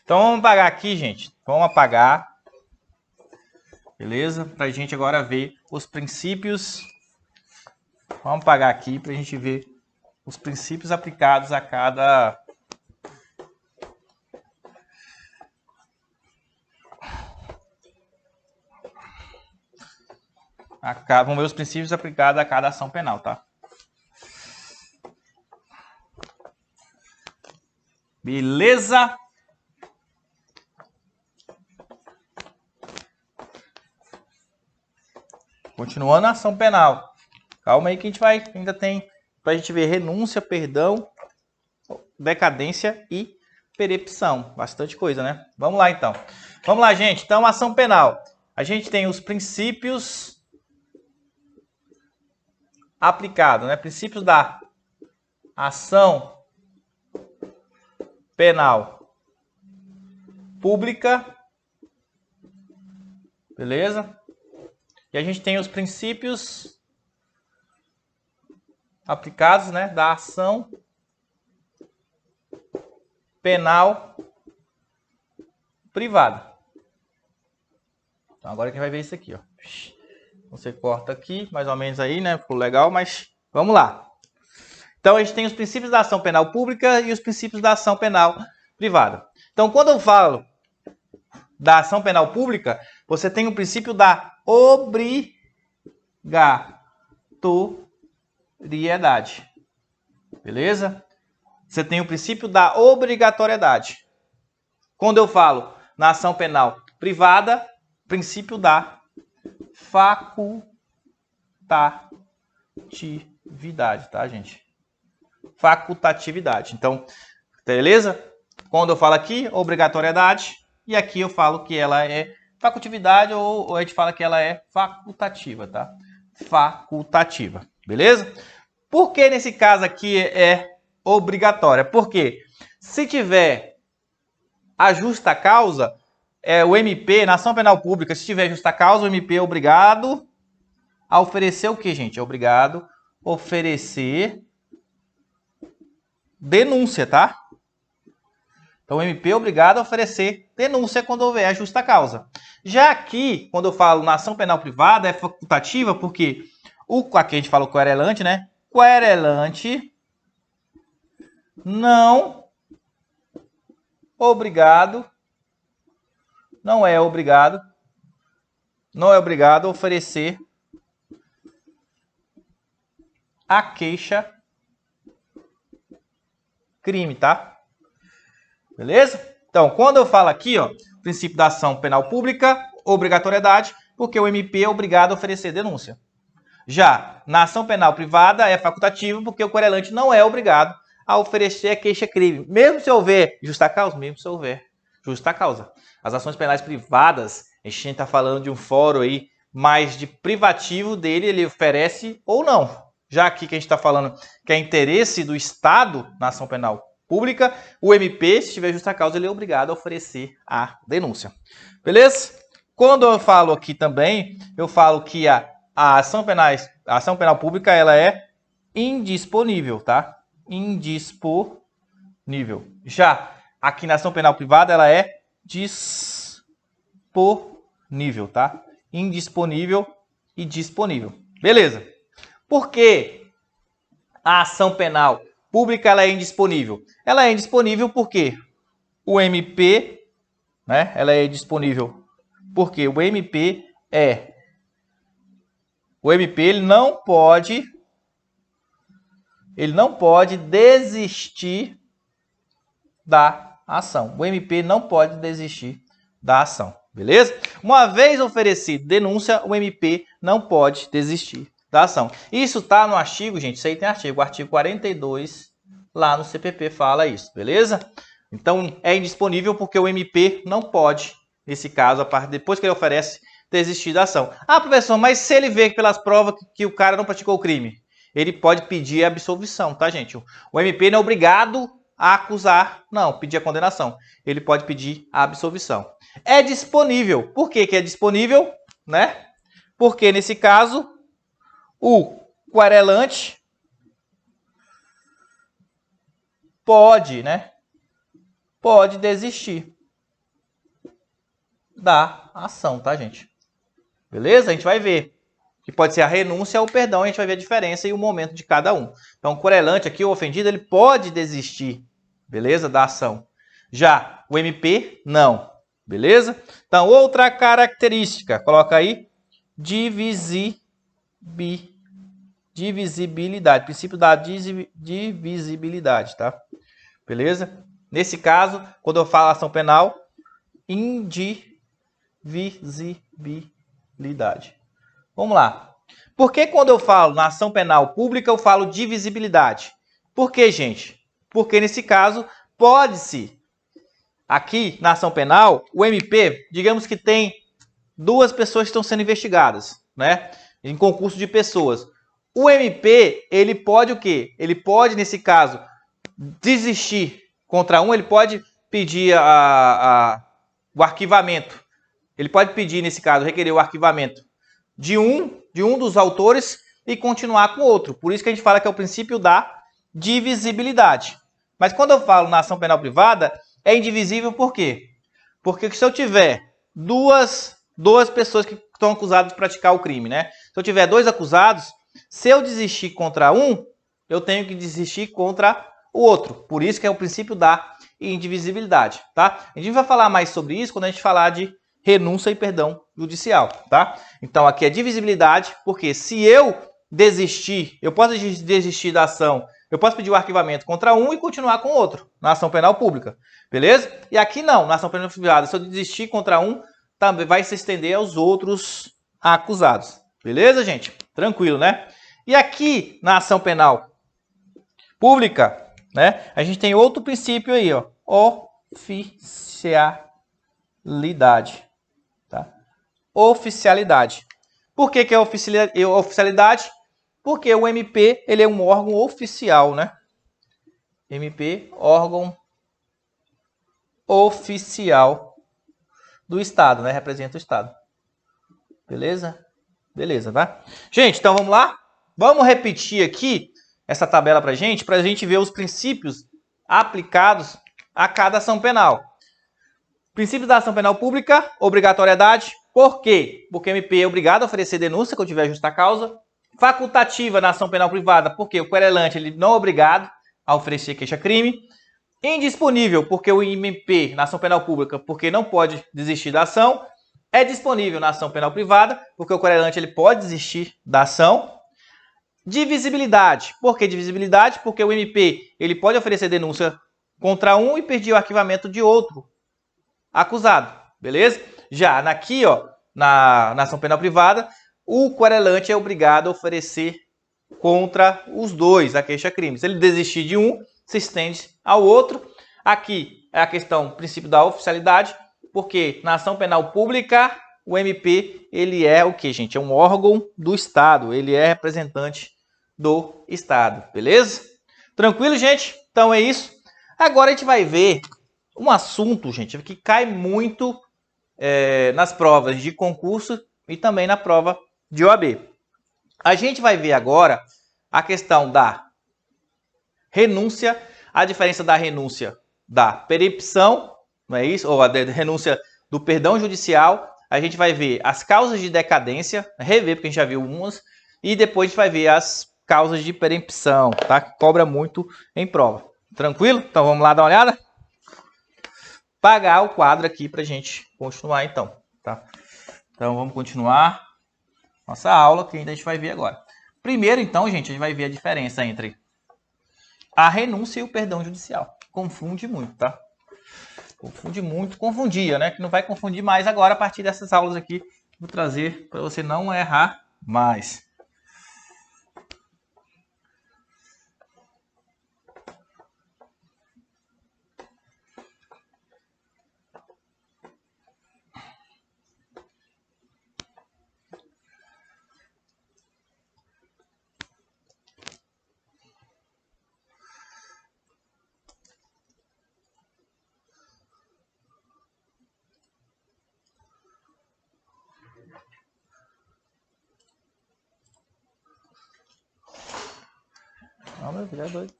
Então vamos apagar aqui, gente. Vamos apagar. Beleza? Para a gente agora ver os princípios. Vamos apagar aqui para a gente ver os princípios aplicados a cada... Vamos ver os princípios aplicados a cada ação penal, tá? Beleza? Continuando a ação penal. Calma aí que a gente vai, ainda tem, pra gente ver renúncia, perdão, decadência e percepção. Bastante coisa, né? Vamos lá, então. Vamos lá, gente. Então, ação penal. A gente tem os princípios aplicados, né? Princípios da ação penal pública. Beleza? E a gente tem os princípios aplicados, né, da ação penal privada. Então agora a gente vai ver isso aqui, ó. Você corta aqui, mais ou menos aí, né? Ficou legal, mas vamos lá. Então a gente tem os princípios da ação penal pública e os princípios da ação penal privada. Então quando eu falo da ação penal pública, você tem o princípio da obrigatoriedade. Beleza? Você tem o princípio da obrigatoriedade. Quando eu falo na ação penal privada, princípio da facultatividade, tá, gente? Facultatividade. Então, beleza? Quando eu falo aqui, obrigatoriedade, e aqui eu falo que ela é facultatividade ou a gente fala que ela é facultativa, tá? Facultativa, beleza? Por que nesse caso aqui é obrigatória? Porque se tiver a justa causa, o MP, na ação penal pública, se tiver justa causa, o MP é obrigado a oferecer o que, gente? É obrigado a oferecer denúncia, tá? Então, o MP é obrigado a oferecer denúncia quando houver a justa causa. Já aqui, quando eu falo na ação penal privada, é facultativa, porque aqui a gente fala o querelante, né? Querelante não é obrigado a oferecer a queixa crime, tá? Beleza? Então, quando eu falo aqui, ó, princípio da ação penal pública, obrigatoriedade, porque o MP é obrigado a oferecer denúncia. Já na ação penal privada é facultativo, porque o querelante não é obrigado a oferecer a queixa-crime, mesmo se houver justa causa, mesmo se houver justa causa. As ações penais privadas, a gente está falando de um fórum aí mais de privativo dele, ele oferece ou não. Já aqui que a gente está falando que é interesse do Estado na ação penal pública, o MP, se tiver justa causa, ele é obrigado a oferecer a denúncia. Beleza? Quando eu falo aqui também, eu falo que a ação penal pública ela é indisponível, tá? Indisponível. Já aqui na ação penal privada ela é disponível, tá? Indisponível e disponível. Beleza? Por que a ação penal pública ela é indisponível? Ela é indisponível porque o MP, né? Ela é indisponível porque o MP ele não pode desistir da ação. O MP não pode desistir da ação, beleza? Uma vez oferecida denúncia, o MP não pode desistir da ação. Isso tá no artigo, gente, isso aí tem artigo, o artigo 42, lá no CPP fala isso, beleza? Então, é indisponível porque o MP não pode, nesse caso, depois que ele oferece, desistir da ação. Ah, professor, mas se ele vê pelas provas que o cara não praticou o crime, ele pode pedir a absolvição, tá, gente? O MP não é obrigado a acusar, não, pedir a condenação. Ele pode pedir a absolvição. É disponível. Por que que é disponível? Né? Porque, nesse caso, o querelante pode desistir da ação, tá, gente? Beleza? A gente vai ver que pode ser a renúncia ou o perdão, a gente vai ver a diferença e o momento de cada um. Então, o querelante aqui, o ofendido, ele pode desistir, beleza, da ação. Já o MP, não, beleza? Então, outra característica, coloca aí, divisibilidade, princípio da divisibilidade, tá? Beleza? Nesse caso, quando eu falo ação penal, indivisibilidade. Vamos lá. Por que quando eu falo na ação penal pública, eu falo divisibilidade? Por que, gente? Porque nesse caso, pode-se aqui na ação penal, o MP, digamos que tem 2 pessoas que estão sendo investigadas, né? Em concurso de pessoas. O MP, ele pode o quê? Ele pode, nesse caso, desistir contra um, ele pode pedir o arquivamento. Ele pode pedir, nesse caso, requerer o arquivamento de um dos autores e continuar com o outro. Por isso que a gente fala que é o princípio da divisibilidade. Mas quando eu falo na ação penal privada, é indivisível por quê? Porque se eu tiver duas pessoas que estão acusadas de praticar o crime, né? Se eu tiver 2 acusados, se eu desistir contra um, eu tenho que desistir contra o outro. Por isso que é o princípio da indivisibilidade, tá? A gente vai falar mais sobre isso quando a gente falar de renúncia e perdão judicial, tá? Então aqui é divisibilidade, porque se eu desistir, eu posso desistir da ação, eu posso pedir o arquivamento contra um e continuar com o outro, na ação penal pública, beleza? E aqui não, na ação penal privada, se eu desistir contra um, também vai se estender aos outros acusados, beleza, gente? Tranquilo, né? E aqui na ação penal pública, né, a gente tem outro princípio aí, ó, oficialidade, tá? Oficialidade. Por que é oficialidade? Porque o MP, ele é um órgão oficial, né? MP, órgão oficial do Estado, né? Representa o Estado. Beleza? Beleza, tá? Gente, então vamos lá? Vamos repetir aqui essa tabela para a gente ver os princípios aplicados a cada ação penal. Princípio da ação penal pública, obrigatoriedade. Por quê? Porque o MP é obrigado a oferecer denúncia quando tiver justa causa. Facultativa na ação penal privada, porque o querelante ele não é obrigado a oferecer queixa-crime. Indisponível, porque o MP na ação penal pública, porque não pode desistir da ação. É disponível na ação penal privada, porque o querelante ele pode desistir da ação. Divisibilidade. Por que divisibilidade? Porque o MP ele pode oferecer denúncia contra um e pedir o arquivamento de outro acusado, beleza? Já aqui, ó, na ação penal privada, o querelante é obrigado a oferecer contra os dois a queixa-crime. Se ele desistir de um, se estende ao outro. Aqui é a questão, princípio da oficialidade, porque na ação penal pública, o MP, ele é o que, gente? É um órgão do Estado, ele é representante do Estado, beleza? Tranquilo, gente? Então é isso. Agora a gente vai ver um assunto, gente, que cai muito nas provas de concurso e também na prova de OAB. A gente vai ver agora a questão da renúncia, a diferença da renúncia da perempção, não é isso? Ou a renúncia do perdão judicial. A gente vai ver as causas de decadência, rever, porque a gente já viu umas, e depois a gente vai ver as causas de perempção, tá? Que cobra muito em prova. Tranquilo? Então vamos lá dar uma olhada? Pagar o quadro aqui pra gente continuar então, tá? Então vamos continuar nossa aula que ainda a gente vai ver agora. Primeiro então, gente, a gente vai ver a diferença entre a renúncia e o perdão judicial. Confunde muito, tá? Confunde muito, confundia, né? Que não vai confundir mais agora a partir dessas aulas aqui. Vou trazer para você não errar mais. Não, meu filho é doido.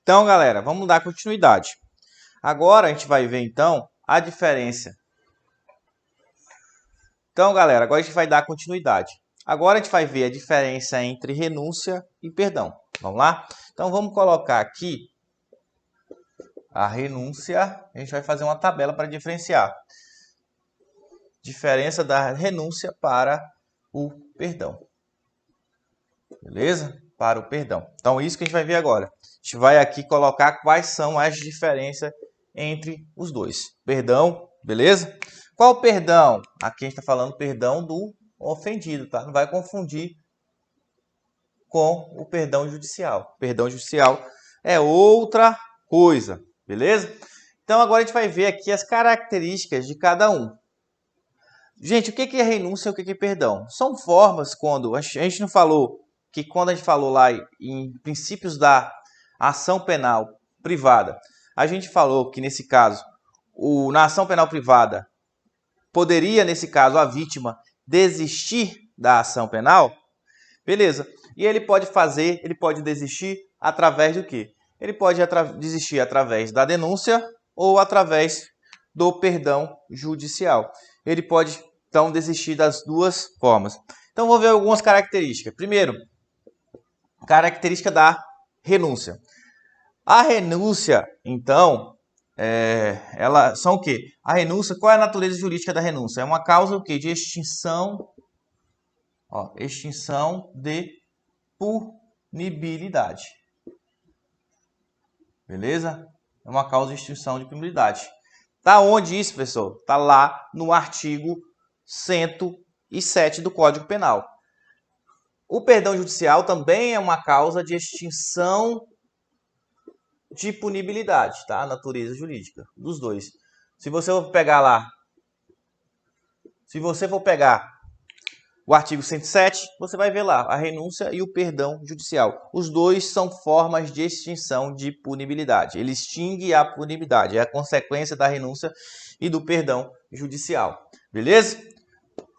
Então, galera, vamos dar continuidade. Agora a gente vai ver, então, a diferença. Então, galera, agora a gente vai dar continuidade. Agora a gente vai ver a diferença entre renúncia e perdão. Vamos lá? Então, vamos colocar aqui a renúncia. A gente vai fazer uma tabela para diferenciar. Diferença da renúncia para o perdão. Beleza? Para o perdão. Então, isso que a gente vai ver agora. A gente vai aqui colocar quais são as diferenças entre os dois. Perdão, beleza? Qual o perdão? Aqui a gente está falando perdão do ofendido, tá? Não vai confundir com o perdão judicial. O perdão judicial é outra coisa, beleza? Então agora a gente vai ver aqui as características de cada um. Gente, o que é renúncia e o que é perdão? São formas quando a gente não falou que quando a gente falou lá em princípios da ação penal privada, a gente falou que nesse caso, na ação penal privada, poderia nesse caso a vítima desistir da ação penal? Beleza. E ele pode desistir através do quê? Ele pode desistir através da denúncia ou através do perdão judicial. Ele pode, então, desistir das duas formas. Então, vou ver algumas características. Primeiro, característica da renúncia. A renúncia, então, elas são o quê? A renúncia, qual é a natureza jurídica da renúncia? É uma causa o quê? De extinção, extinção de punibilidade. Beleza? É uma causa de extinção de punibilidade. Tá onde isso, professor? Tá lá no artigo 107 do Código Penal. O perdão judicial também é uma causa de extinção de punibilidade, tá? A natureza jurídica dos dois. Se você for pegar o artigo 107, você vai ver lá a renúncia e o perdão judicial. Os dois são formas de extinção de punibilidade. Ele extingue a punibilidade, é a consequência da renúncia e do perdão judicial. Beleza?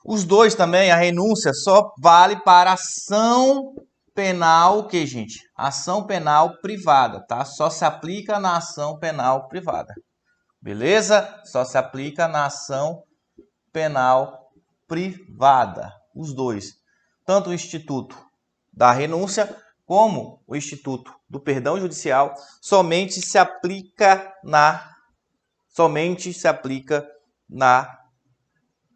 Os dois também, a renúncia só vale para ação penal, o que, gente? Ação penal privada, tá? Só se aplica na ação penal privada. Beleza? Só se aplica na ação penal privada. Os dois. Tanto o instituto da renúncia como o instituto do perdão judicial somente se aplica na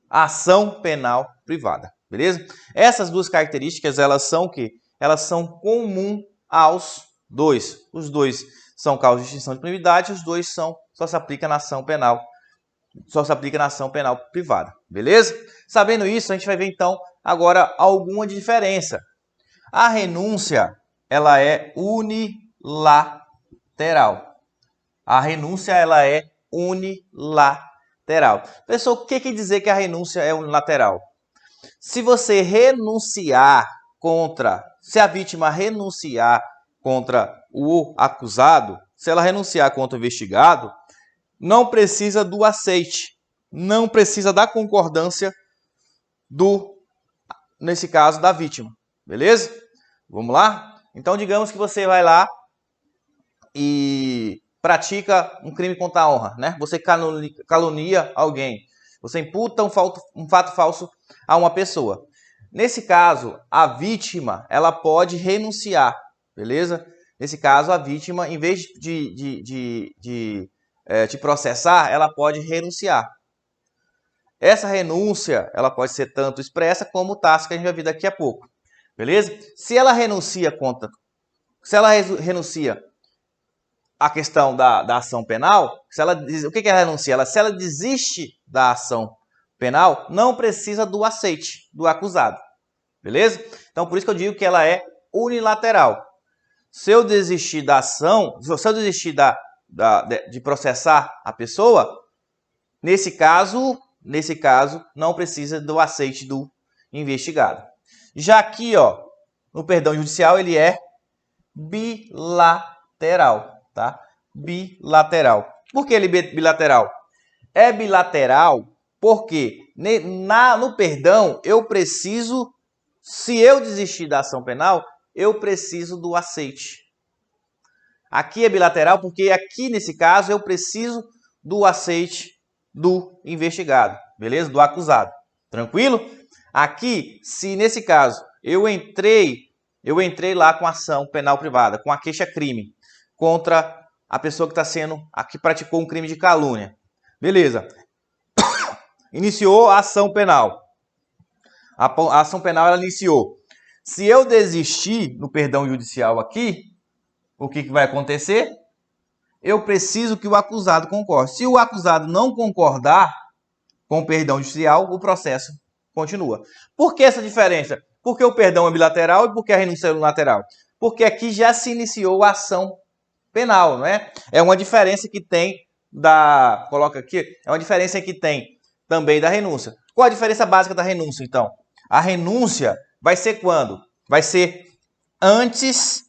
ação penal privada. Beleza? Essas duas características, elas são o quê? Elas são comuns aos dois. Os dois são causa de extinção de punibilidade, os dois só se aplica na ação penal. Só se aplica na ação penal privada. Beleza? Sabendo isso, a gente vai ver então agora alguma diferença. A renúncia, ela é unilateral. A renúncia, ela é unilateral. Pessoal, o que quer dizer que a renúncia é unilateral? Se você renunciar se a vítima renunciar contra o acusado, se ela renunciar contra o investigado, não precisa do aceite, não precisa da concordância nesse caso, da vítima. Beleza? Vamos lá? Então, digamos que você vai lá e pratica um crime contra a honra, né? Você calunia alguém. Você imputa um fato falso a uma pessoa. Nesse caso, a vítima, ela pode renunciar, beleza? Nesse caso, a vítima, em vez de te processar, ela pode renunciar. Essa renúncia, ela pode ser tanto expressa como tácita, que a gente vai ver daqui a pouco. Beleza? Se ela renuncia à questão da ação penal, o que ela renuncia? Se ela desiste da ação penal, não precisa do aceite do acusado. Beleza? Então, por isso que eu digo que ela é unilateral. Se eu desistir da ação, se eu desistir de processar a pessoa, nesse caso, não precisa do aceite do investigado. Já aqui, no perdão judicial, ele é bilateral, tá? Bilateral. Por que ele é bilateral? É bilateral porque no perdão eu preciso, se eu desistir da ação penal, eu preciso do aceite. Aqui é bilateral porque aqui nesse caso eu preciso do aceite do investigado, beleza? Do acusado. Tranquilo? Aqui, se nesse caso eu entrei lá com ação penal privada, com a queixa-crime contra a pessoa que praticou um crime de calúnia. Beleza. Iniciou a ação penal. A ação penal ela iniciou. Se eu desistir no perdão judicial aqui, o que vai acontecer? Eu preciso que o acusado concorde. Se o acusado não concordar com o perdão judicial, o processo continua. Por que essa diferença? Porque o perdão é bilateral e porque a renúncia é unilateral? Porque aqui já se iniciou a ação penal, não é? É uma diferença que tem da... Coloca aqui. É uma diferença que tem também da renúncia. Qual a diferença básica da renúncia, então? A renúncia vai ser quando? Vai ser antes...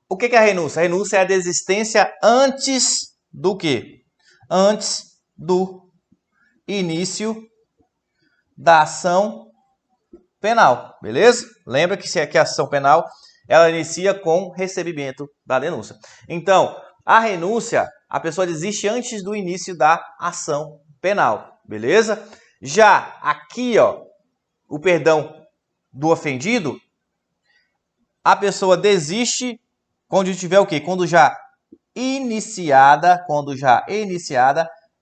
O que é a renúncia? A renúncia é a desistência antes do quê? Antes do início da ação penal, beleza? Lembra que a ação penal ela inicia com recebimento da denúncia. Então, a renúncia, a pessoa desiste antes do início da ação penal, beleza? Já aqui, ó, o perdão do ofendido, a pessoa desiste quando tiver o quê? Quando já iniciada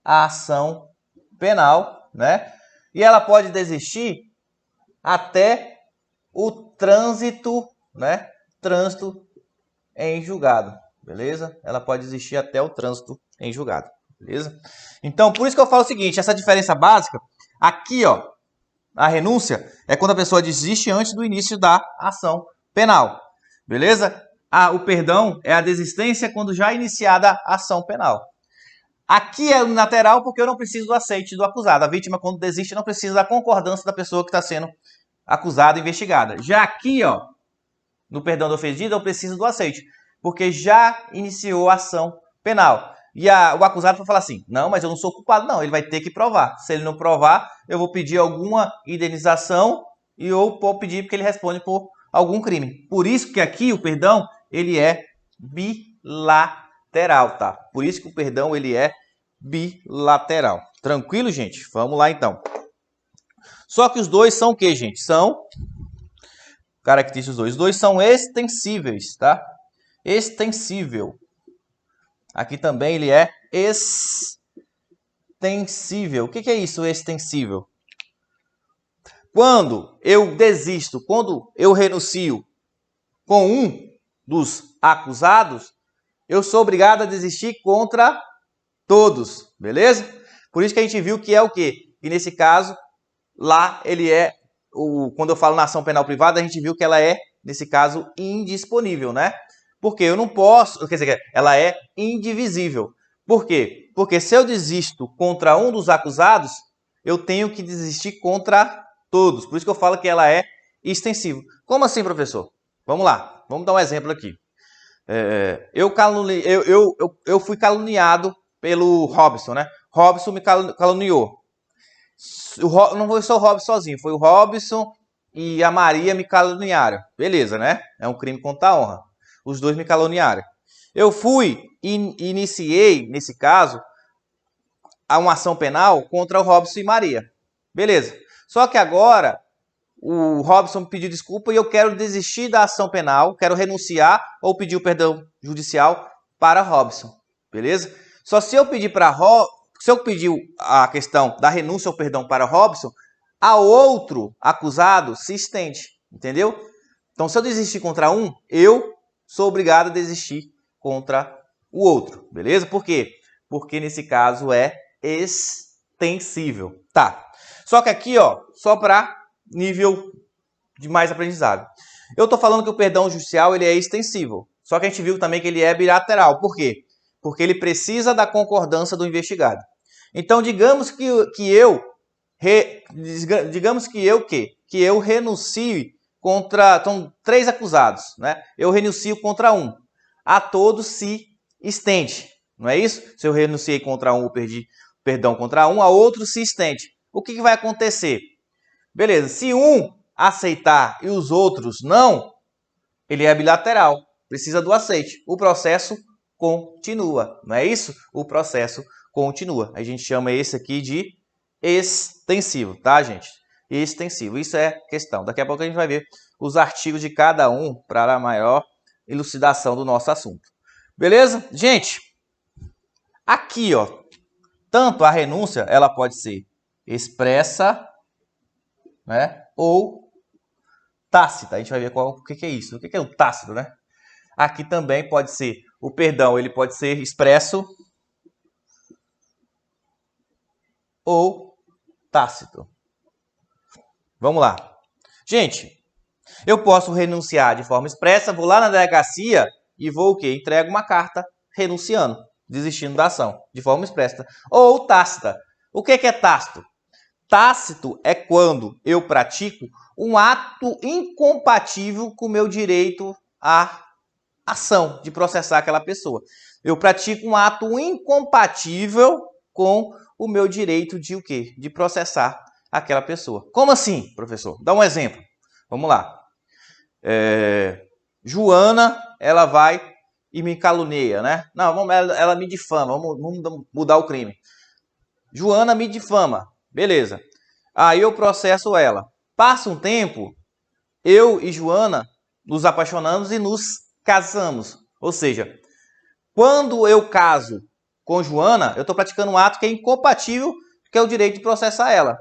a ação penal, né? E ela pode desistir até o trânsito, né? Trânsito em julgado, beleza? Ela pode desistir até o trânsito em julgado, beleza? Então, por isso que eu falo o seguinte, essa diferença básica, aqui, ó, a renúncia é quando a pessoa desiste antes do início da ação penal, beleza? O perdão é a desistência quando já iniciada a ação penal. Aqui é unilateral porque eu não preciso do aceite do acusado. A vítima, quando desiste, não precisa da concordância da pessoa que está sendo acusada e investigada. Já aqui, ó, no perdão do ofendido, eu preciso do aceite, porque já iniciou a ação penal. E o acusado vai falar assim, não, mas eu não sou culpado, não. Ele vai ter que provar. Se ele não provar, eu vou pedir alguma indenização e eu vou pedir porque ele responde por algum crime. Por isso que aqui o perdão, ele é bilateral, tá? Por isso que o perdão, ele é bilateral. Tranquilo, gente? Vamos lá, então. Só que os dois são o que, gente? São características dos dois. Os dois são extensíveis, tá? Extensível. Aqui também ele é extensível. O que é isso, extensível? Quando eu desisto, quando eu renuncio com um dos acusados, eu sou obrigado a desistir contra todos, beleza? Por isso que a gente viu que é o quê? E nesse caso, lá ele é, quando eu falo na ação penal privada, a gente viu que ela é, nesse caso, indisponível, né? Porque eu não posso, quer dizer, ela é indivisível. Por quê? Porque se eu desisto contra um dos acusados, eu tenho que desistir contra todos. Por isso que eu falo que ela é extensível. Como assim, professor? Vamos lá, vamos dar um exemplo aqui. Eu fui caluniado pelo Robson, né? Robson me caluniou. Não foi só o Robson sozinho, foi o Robson e a Maria me caluniaram. Beleza, né? É um crime contra a honra. Os dois me caluniaram. Eu fui e iniciei, nesse caso, uma ação penal contra o Robson e Maria. Beleza. Só que agora o Robson me pediu desculpa e eu quero desistir da ação penal, quero renunciar ou pedir o perdão judicial para Robson. Beleza? Só se eu pedir para se eu pedir a questão da renúncia ou perdão para Robson, a outro acusado se estende, entendeu? Então, se eu desistir contra um, eu sou obrigado a desistir contra o outro, beleza? Por quê? Porque nesse caso é extensível, tá? Só que aqui, ó, só para nível de mais aprendizado. Eu tô falando que o perdão judicial ele é extensível, só que a gente viu também que ele é bilateral. Por quê? Porque ele precisa da concordância do investigado. Então, digamos que eu renuncie contra... São 3 acusados, né? Eu renuncio contra um. A todos se estende, não é isso? Se eu renunciei contra um, eu perdi perdão contra um, a outro se estende. O que vai acontecer? Beleza, se um aceitar e os outros não, ele é bilateral, precisa do aceite. O processo continua, não é isso? O processo continua. A gente chama esse aqui de extensivo, tá, gente? Extensivo, isso é questão. Daqui a pouco a gente vai ver os artigos de cada um para a maior elucidação do nosso assunto. Beleza? Gente, aqui, ó, tanto a renúncia, ela pode ser expressa, né, ou tácita. A gente vai ver o que é isso. O que é o tácito, né? Aqui também pode ser, o perdão, ele pode ser expresso ou tácito. Vamos lá. Gente, eu posso renunciar de forma expressa, vou lá na delegacia e vou o quê? Entrego uma carta renunciando, desistindo da ação, de forma expressa. Ou tácita. O que é tácito? Tácito é quando eu pratico um ato incompatível com o meu direito à ação de processar aquela pessoa. Eu pratico um ato incompatível com o meu direito de o quê? De processar aquela pessoa. Como assim, professor? Dá um exemplo. Vamos lá. Joana, ela vai e me calunia, né? Não, ela me difama, vamos mudar o crime. Joana me difama, beleza. Aí eu processo ela. Passa um tempo, eu e Joana nos apaixonamos e nos casamos. Ou seja, quando eu caso com Joana, eu estou praticando um ato que é incompatível, que é o direito de processar ela.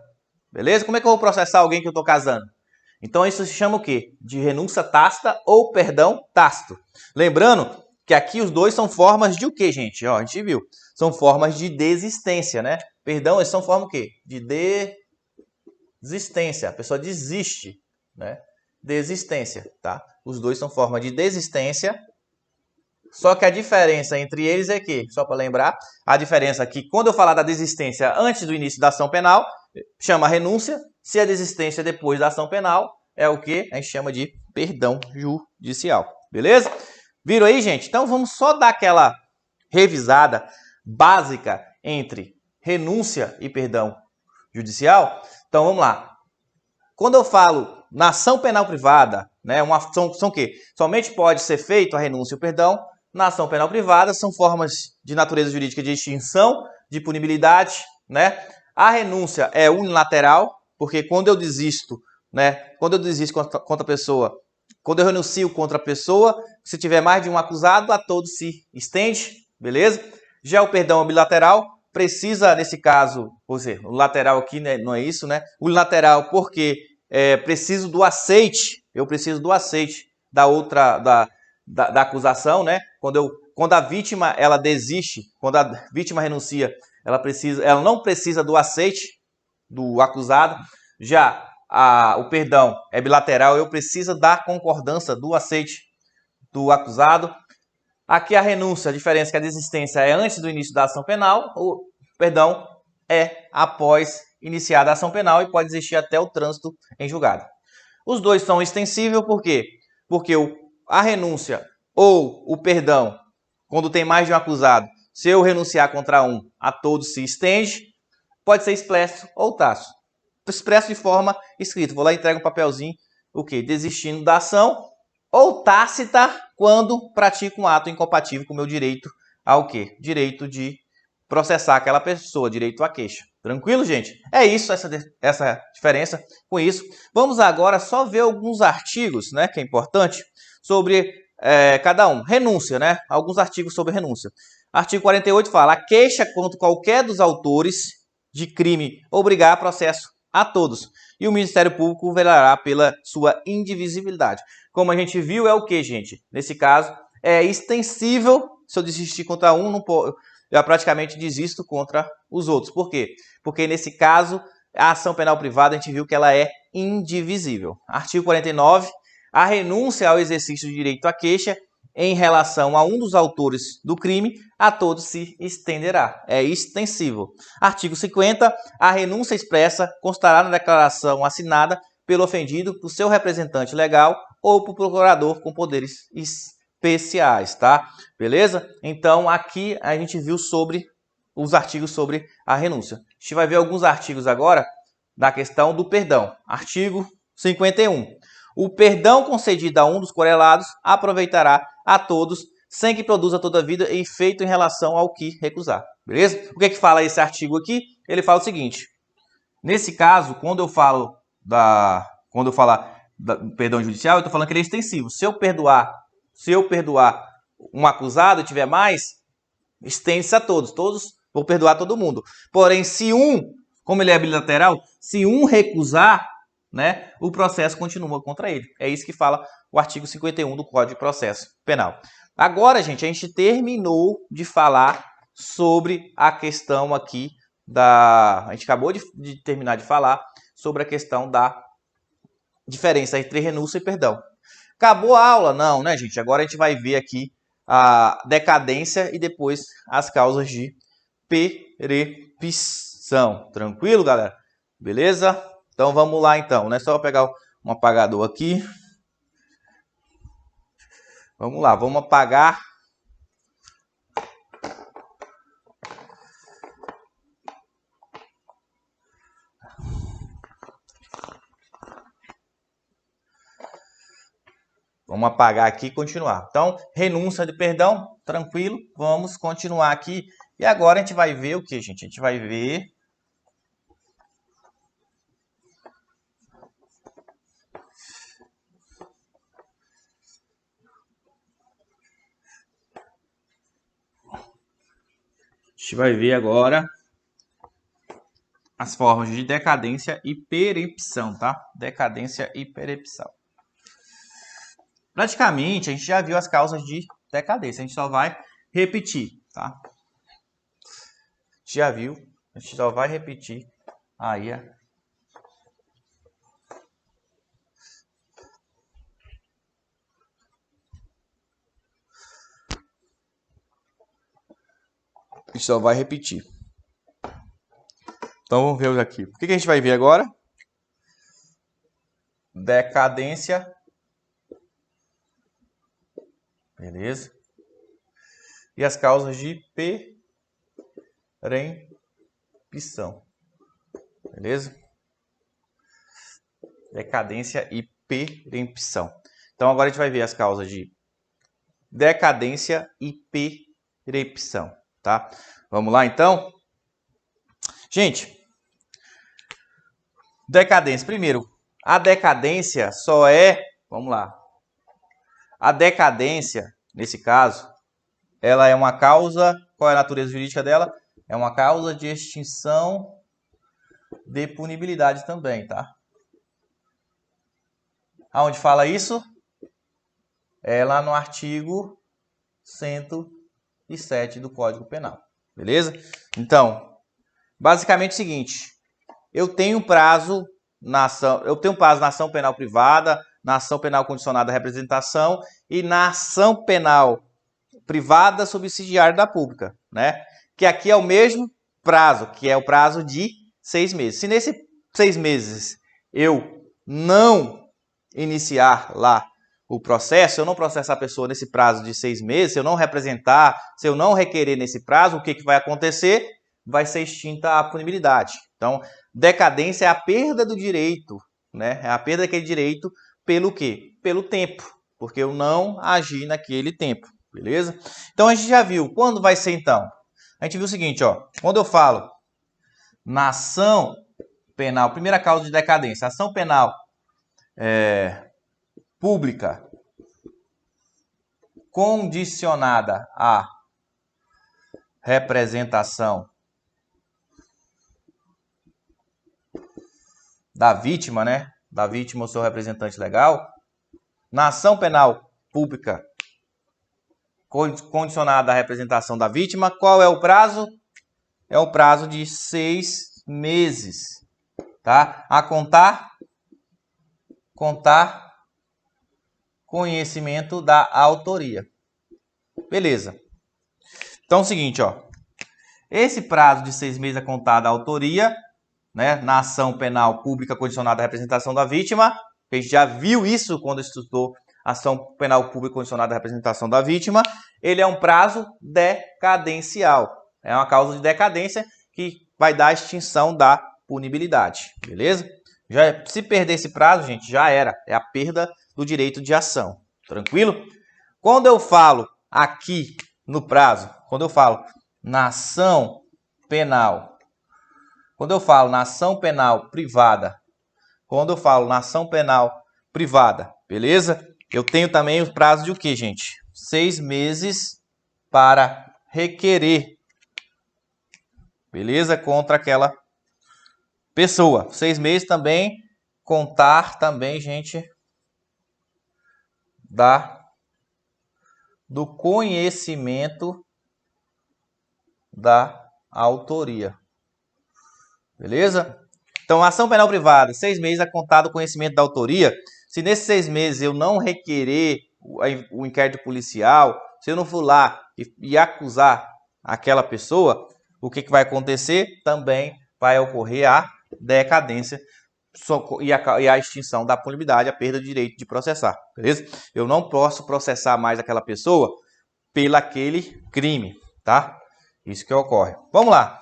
Beleza? Como é que eu vou processar alguém que eu estou casando? Então isso se chama o quê? De renúncia tácita ou perdão tácito. Lembrando que aqui os dois são formas de o quê, gente? Ó, a gente viu. São formas de desistência, né? Perdão, eles são forma o quê? De desistência. A pessoa desiste, né? Desistência, tá? Os dois são forma de desistência. Só que a diferença entre eles é que, só para lembrar, a diferença é que quando eu falar da desistência antes do início da ação penal, chama renúncia. Se a desistência depois da ação penal, é o que a gente chama de perdão judicial. Beleza? Viram aí, gente? Então vamos só dar aquela revisada básica entre renúncia e perdão judicial. Então vamos lá. Quando eu falo na ação penal privada, né, uma ação o quê? Somente pode ser feito a renúncia e o perdão. Na ação penal privada são formas de natureza jurídica de extinção, de punibilidade, né? A renúncia é unilateral, porque quando eu desisto, né? Quando eu desisto contra a pessoa, quando eu renuncio contra a pessoa, se tiver mais de um acusado, a todos se estende, beleza? Já o perdão bilateral precisa, nesse caso, ou seja, o lateral aqui, né, não é isso, né? O unilateral porque preciso do aceite, eu preciso do aceite da outra, da acusação, né? Quando a vítima ela desiste, quando a vítima renuncia, ela não precisa do aceite do acusado. Já o perdão é bilateral, eu preciso da concordância do aceite do acusado. Aqui a renúncia, a diferença é que a desistência é antes do início da ação penal, o perdão é após iniciada a ação penal e pode existir até o trânsito em julgado. Os dois são extensíveis, por quê? Porque a renúncia ou o perdão, quando tem mais de um acusado, se eu renunciar contra um, a todos se estende, pode ser expresso ou tácito. Expresso de forma escrita. Vou lá e entrego um papelzinho, o quê? Desistindo da ação, ou tácita, quando pratico um ato incompatível com o meu direito ao quê? Direito de processar aquela pessoa, direito à queixa. Tranquilo, gente? É isso, essa diferença com isso. Vamos agora só ver alguns artigos, né, que é importante, sobre cada um. Renúncia, né? Alguns artigos sobre renúncia. Artigo 48 fala: a queixa contra qualquer dos autores de crime obrigar a processo a todos. E o Ministério Público velará pela sua indivisibilidade. Como a gente viu, é o que, gente? Nesse caso, é extensível. Se eu desistir contra um, não pode, eu praticamente desisto contra os outros. Por quê? Porque nesse caso, a ação penal privada, a gente viu que ela é indivisível. Artigo 49, a renúncia ao exercício do direito à queixa em relação a um dos autores do crime, a todos se estenderá. É extensível. Artigo 50, a renúncia expressa constará na declaração assinada pelo ofendido por seu representante legal ou por procurador com poderes especiais, tá? Beleza? Então, aqui a gente viu sobre os artigos sobre a renúncia. A gente vai ver alguns artigos agora na questão do perdão. Artigo 51. O perdão concedido a um dos querelados aproveitará a todos, sem que produza toda a vida efeito em relação ao que recusar. Beleza? O que é que fala esse artigo aqui? Ele fala o seguinte: nesse caso, quando eu falar do perdão judicial, eu estou falando que ele é extensivo. Se eu perdoar um acusado e tiver mais, estende-se a todos. Vou perdoar todo mundo. Porém, se como ele é bilateral, se um recusar, né, o processo continua contra ele. É isso que fala o artigo 51 do Código de Processo Penal. Agora, gente, a gente terminou de falar sobre a questão aqui a gente acabou de terminar de falar sobre a questão da diferença entre renúncia e perdão. Acabou a aula? Não, né, gente? Agora a gente vai ver aqui a decadência e depois as causas de perepção. Tranquilo, galera? Beleza? Então vamos lá então, né? Só pegar um apagador aqui. Vamos lá, vamos apagar. Vamos apagar aqui e continuar. Então, renúncia de perdão, tranquilo. Vamos continuar aqui. E agora a gente vai ver o que, gente? A gente vai ver... A gente vai ver agora as formas de decadência e perempção, tá? Decadência e perempção. Praticamente, a gente já viu as causas de decadência. A gente só vai repetir, tá? Já viu? A gente só vai repetir aí a gente só vai repetir. Então vamos ver aqui. O que a gente vai ver agora? Decadência. Beleza? E as causas de perempção. Beleza? Decadência e perempção. Então agora a gente vai ver as causas de decadência e perempção, tá? Vamos lá então? Gente, decadência. Primeiro, a decadência só é... Vamos lá. A decadência, nesse caso, ela é uma causa... Qual é a natureza jurídica dela? É uma causa de extinção de punibilidade também, tá? Aonde fala isso? É lá no artigo 107 do Código Penal. Beleza? Então, basicamente é o seguinte. Eu tenho prazo na ação penal privada, na ação penal condicionada à representação e na ação penal privada subsidiária da pública, né? Que aqui é o mesmo prazo, que é o prazo de 6 meses. Se nesses 6 meses eu não iniciar lá o processo, eu não processar a pessoa nesse prazo de 6 meses, se eu não representar, se eu não requerer nesse prazo, o que vai acontecer? Vai ser extinta a punibilidade. Então, decadência é a perda do direito, né? É a perda daquele direito pelo quê? Pelo tempo, porque eu não agi naquele tempo, beleza? Então, a gente já viu. Quando vai ser, então? A gente viu o seguinte, ó. Quando eu falo na ação penal, primeira causa de decadência, ação penal pública condicionada à representação da vítima, né? Da vítima ou seu representante legal. Na ação penal pública condicionada à representação da vítima, qual é o prazo? É o prazo de 6 meses, tá? A contar conhecimento da autoria. Beleza. Então é o seguinte, ó. Esse prazo de 6 meses a contar da autoria, né, na ação penal pública condicionada à representação da vítima, a gente já viu isso quando estudou ação penal pública condicionada à representação da vítima, ele é um prazo decadencial. É uma causa de decadência que vai dar a extinção da punibilidade, beleza? Já, se perder esse prazo, gente, já era. É a perda do direito de ação. Tranquilo? Quando eu falo aqui no prazo, quando eu falo na ação penal, quando eu falo na ação penal privada, quando eu falo na ação penal privada, beleza? Eu tenho também o prazo de o quê, gente? 6 meses para requerer, beleza? Contra aquela pessoa. 6 meses também, contar também, gente, do conhecimento da autoria. Beleza? Então, ação penal privada, 6 meses a contar do conhecimento da autoria. Se nesses 6 meses eu não requerer o inquérito policial, se eu não for lá e acusar aquela pessoa, o que vai acontecer? Também vai ocorrer a decadência e a extinção da punibilidade, a perda do direito de processar, beleza? Eu não posso processar mais aquela pessoa pelo aquele crime, tá? Isso que ocorre. Vamos lá.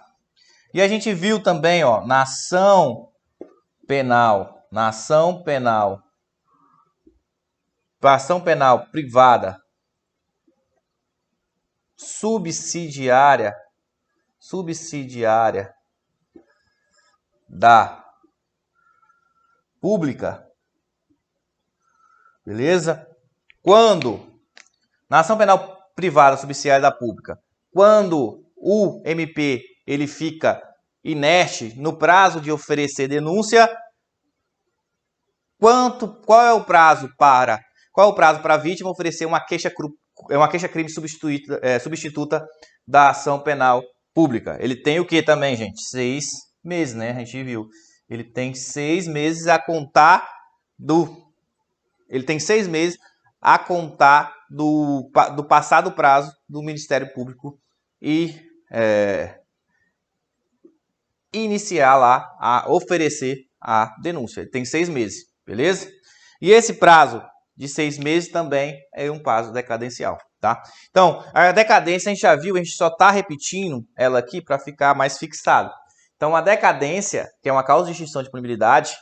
E a gente viu também, ó, na ação penal privada subsidiária da pública, beleza? Na ação penal privada subsidiária da pública, quando o MP ele fica inerte no prazo de oferecer denúncia, qual é o prazo para a vítima oferecer uma queixa-crime substituta da ação penal pública? Ele tem o que também, gente? 6 meses, né? A gente viu. Ele tem 6 meses a contar do passado prazo do Ministério Público e iniciar lá a oferecer a denúncia. Ele tem 6 meses, beleza? E esse prazo de 6 meses também é um prazo decadencial, tá? Então, a decadência a gente já viu, a gente só está repetindo ela aqui para ficar mais fixado. Então, a decadência, que é uma causa de extinção de punibilidade,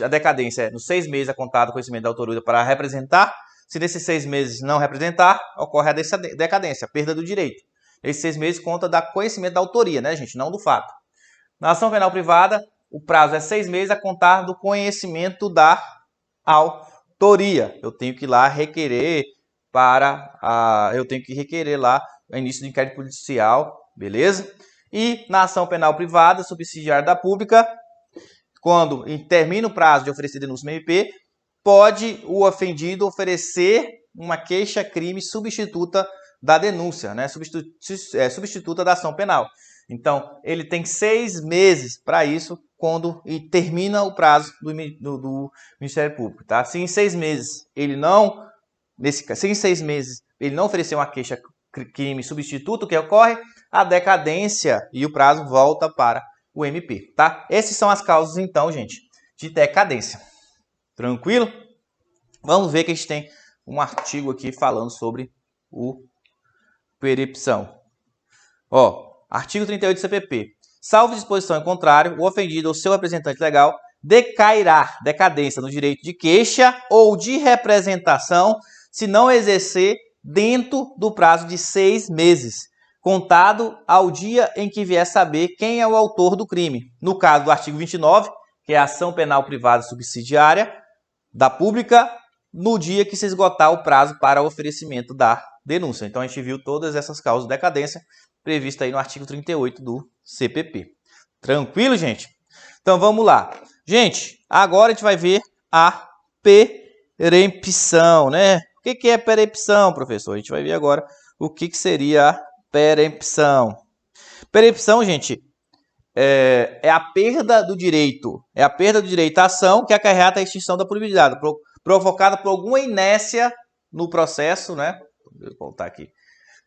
a decadência é nos 6 meses a contar do conhecimento da autoria para representar. Se nesses 6 meses não representar, ocorre a decadência, a perda do direito. Esses 6 meses conta da conhecimento da autoria, né, gente? Não do fato. Na ação penal privada, o prazo é 6 meses a contar do conhecimento da autoria. Eu tenho que ir lá requerer lá o início do inquérito policial, beleza? E na ação penal privada, subsidiária da pública, quando termina o prazo de oferecer denúncia no MP, pode o ofendido oferecer uma queixa-crime substituta da denúncia, né? Substituta da ação penal. Então, ele tem 6 meses para isso quando termina o prazo do Ministério Público, tá? Se em 6 meses ele não oferecer uma queixa-crime substituto, o que ocorre? A decadência e o prazo volta para o MP, tá? Essas são as causas, então, gente, de decadência. Tranquilo? Vamos ver que a gente tem um artigo aqui falando sobre o percepção. Ó, artigo 38 do CPP. Salvo disposição em contrário, o ofendido ou seu representante legal decairá decadência no direito de queixa ou de representação se não exercer dentro do prazo de 6 meses, contado ao dia em que vier saber quem é o autor do crime. No caso do artigo 29, que é a ação penal privada subsidiária da pública, no dia que se esgotar o prazo para o oferecimento da denúncia. Então, a gente viu todas essas causas de decadência previstas aí no artigo 38 do CPP. Tranquilo, gente? Então, vamos lá. Gente, agora a gente vai ver a perempção, né? O que é perempção, professor? A gente vai ver agora o que seria a perempção. Perempção, gente, é a perda do direito. É a perda do direito à ação que acarreta a extinção da punibilidade, provocada por alguma inércia no processo, né? Vou voltar aqui.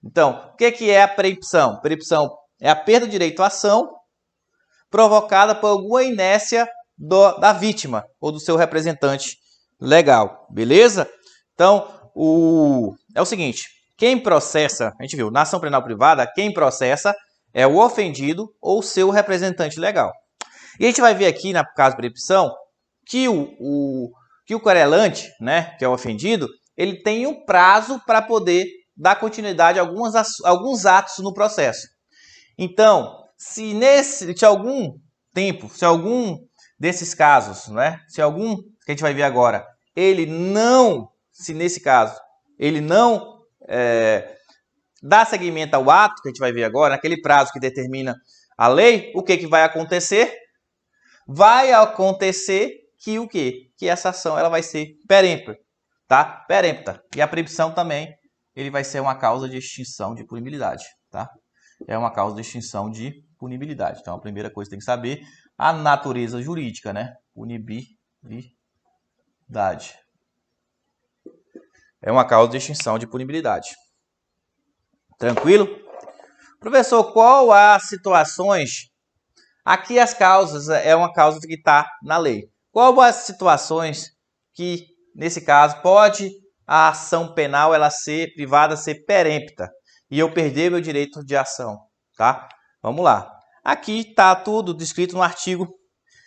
Então, o que é a perempção? Perempção é a perda do direito à ação provocada por alguma inércia da vítima ou do seu representante legal, beleza? Então, é o seguinte, quem processa, a gente viu, na ação penal privada, quem processa é o ofendido ou seu representante legal. E a gente vai ver aqui, no caso de perempção, que o querelante, né, que é o ofendido, ele tem um prazo para poder dar continuidade a alguns atos no processo. Então, se algum desses casos, né, que a gente vai ver agora, nesse caso, ele não dá seguimento ao ato que a gente vai ver agora, naquele prazo que determina a lei, o que vai acontecer? Vai acontecer que o quê? Que essa ação ela vai ser perempta, tá? Perempta. E a perempção também, ele vai ser uma causa de extinção de punibilidade, tá? É uma causa de extinção de punibilidade. Então, a primeira coisa que tem que saber, a natureza jurídica, né? Punibilidade. É uma causa de extinção de punibilidade. Tranquilo? Professor, qual as situações... Aqui as causas é uma causa que está na lei. Qual as situações que, nesse caso, pode a ação penal ela ser privada, ser perempta e eu perder meu direito de ação, tá? Vamos lá. Aqui está tudo descrito no artigo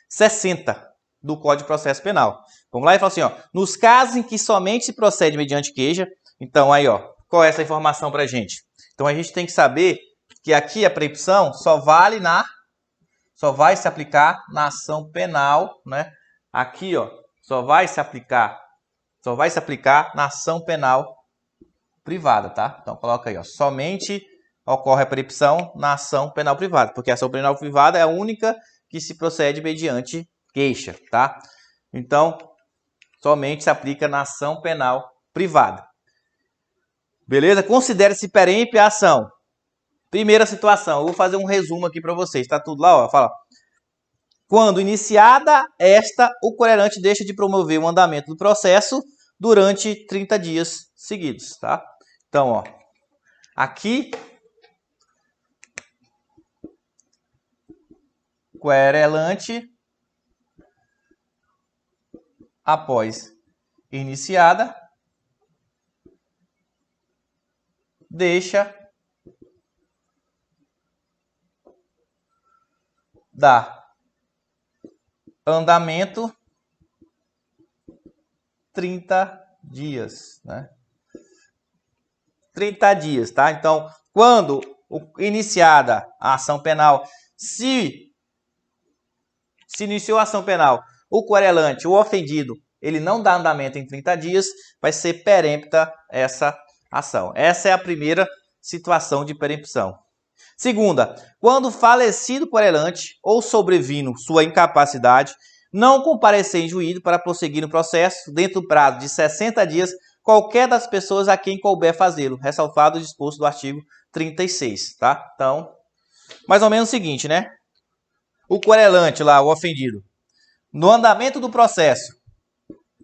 60 do Código de Processo Penal. Vamos lá e fala assim, ó, nos casos em que somente se procede mediante queixa, então aí, ó, qual é essa informação pra gente? Então a gente tem que saber que aqui a perempção só vai se aplicar na ação penal, né? Aqui, ó, só vai se aplicar na ação penal privada, tá? Então coloca aí, ó, somente ocorre a perempção na ação penal privada, porque a ação penal privada é a única que se procede mediante queixa, tá? Então, somente se aplica na ação penal privada. Beleza? Considere-se perempte a ação. Primeira situação, eu vou fazer um resumo aqui para vocês, tá tudo lá, ó, fala. Quando iniciada esta, o querelante deixa de promover o andamento do processo durante 30 dias seguidos, tá? Então, ó, aqui querelante após iniciada deixa dar andamento 30 dias, né? 30 dias, tá? Então, quando iniciada a ação penal, se iniciou a ação penal, o querelante, o ofendido, ele não dá andamento em 30 dias, vai ser perempta essa ação. Essa é a primeira situação de perempção. Segunda, quando falecido o querelante ou sobrevindo sua incapacidade, não comparecer em juízo para prosseguir no processo dentro do prazo de 60 dias, qualquer das pessoas a quem couber fazê-lo, ressalvado o disposto do artigo 36, tá? Então, mais ou menos o seguinte, né? O querelante lá, o ofendido, no andamento do processo,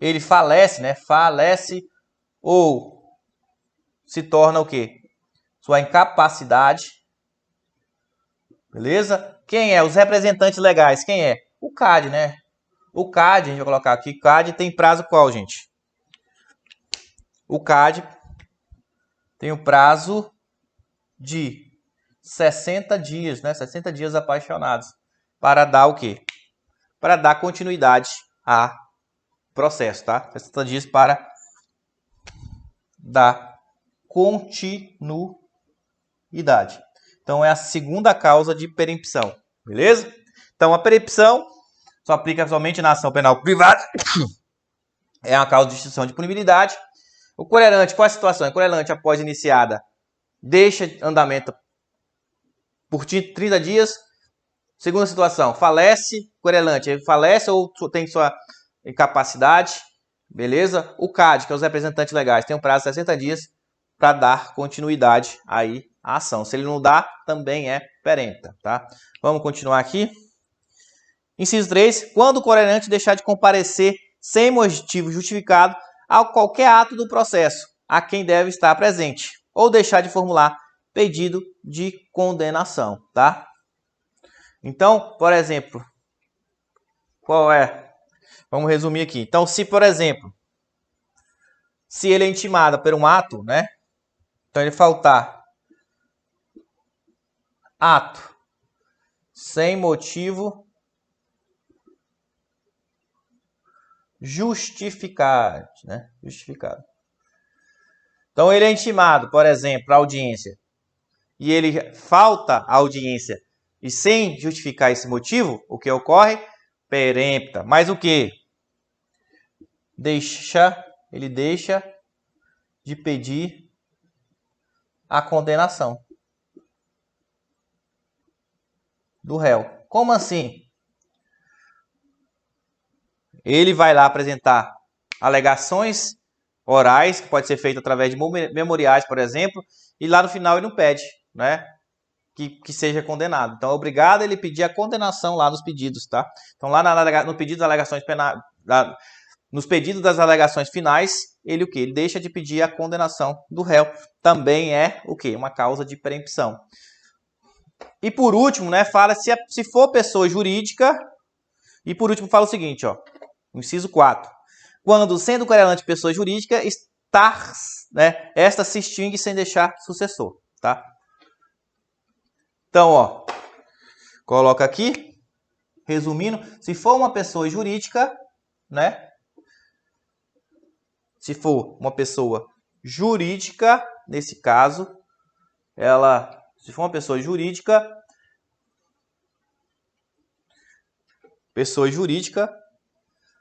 ele falece, né? Falece ou se torna o quê? Sua incapacidade. Beleza? Quem é? Os representantes legais. Quem é? O CAD, né? O CAD, a gente vai colocar aqui, o CAD tem prazo qual, gente? O CAD tem o prazo de 60 dias, né? 60 dias apaixonados para dar o quê? Para dar continuidade a processo, tá? 60 dias para dar continuidade. Então, é a segunda causa de perempção, beleza? Então, a perempção só aplica somente na ação penal privada. É uma causa de extinção de punibilidade. O querelante, qual é a situação? O querelante, após iniciada, deixa andamento por 30 dias. Segunda situação, falece o querelante. Ele falece ou tem sua incapacidade, beleza? O CAD, que é os representantes legais, tem um prazo de 60 dias para dar continuidade aí à ação. Se ele não dá, também é perempta, tá? Vamos continuar aqui. Inciso 3. Quando o querelante deixar de comparecer sem motivo justificado a qualquer ato do processo a quem deve estar presente, ou deixar de formular pedido de condenação, tá? Então, por exemplo, qual é? Vamos resumir aqui. Então, se, por exemplo, se ele é intimado por um ato, né? Então, ele faltar ato sem motivo justificado, né? Justificado. Então, ele é intimado, por exemplo, à audiência, e ele falta a audiência e sem justificar esse motivo, o que ocorre? Perempta. Mas o que? Ele deixa de pedir a condenação do réu. Como assim? Ele vai lá apresentar alegações orais, que pode ser feito através de memoriais, por exemplo, e lá no final ele não pede, né, que seja condenado. Então, é obrigado ele pedir a condenação lá nos pedidos, tá? Então, lá no pedido das alegações penais, nos pedidos das alegações finais, ele o quê? Ele deixa de pedir a condenação do réu. Também é o quê? Uma causa de preempção. E por último, né, fala se for pessoa jurídica, e por último fala o seguinte, ó, inciso 4. Quando, sendo querelante pessoa jurídica, esta se extingue sem deixar sucessor, tá? Então, ó, coloca aqui, resumindo, se for uma pessoa jurídica, né? Se for uma pessoa jurídica, nesse caso, se for uma pessoa jurídica,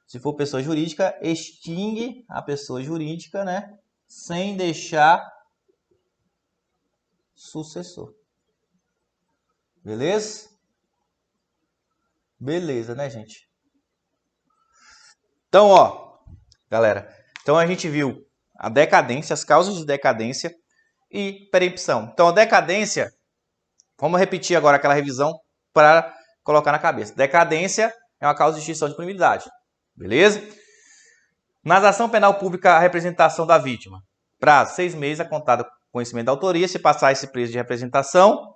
se for pessoa jurídica, extingue a pessoa jurídica, né? Sem deixar sucessor. Beleza? Beleza, né, gente? Então, ó, galera. Então, a gente viu a decadência, as causas de decadência e preempção. Então, a decadência, vamos repetir agora aquela revisão para colocar na cabeça. Decadência é uma causa de extinção de punibilidade. Beleza? Na ação penal pública, a representação da vítima. Prazo, 6 meses a contar do conhecimento da autoria. Se passar esse prazo de representação,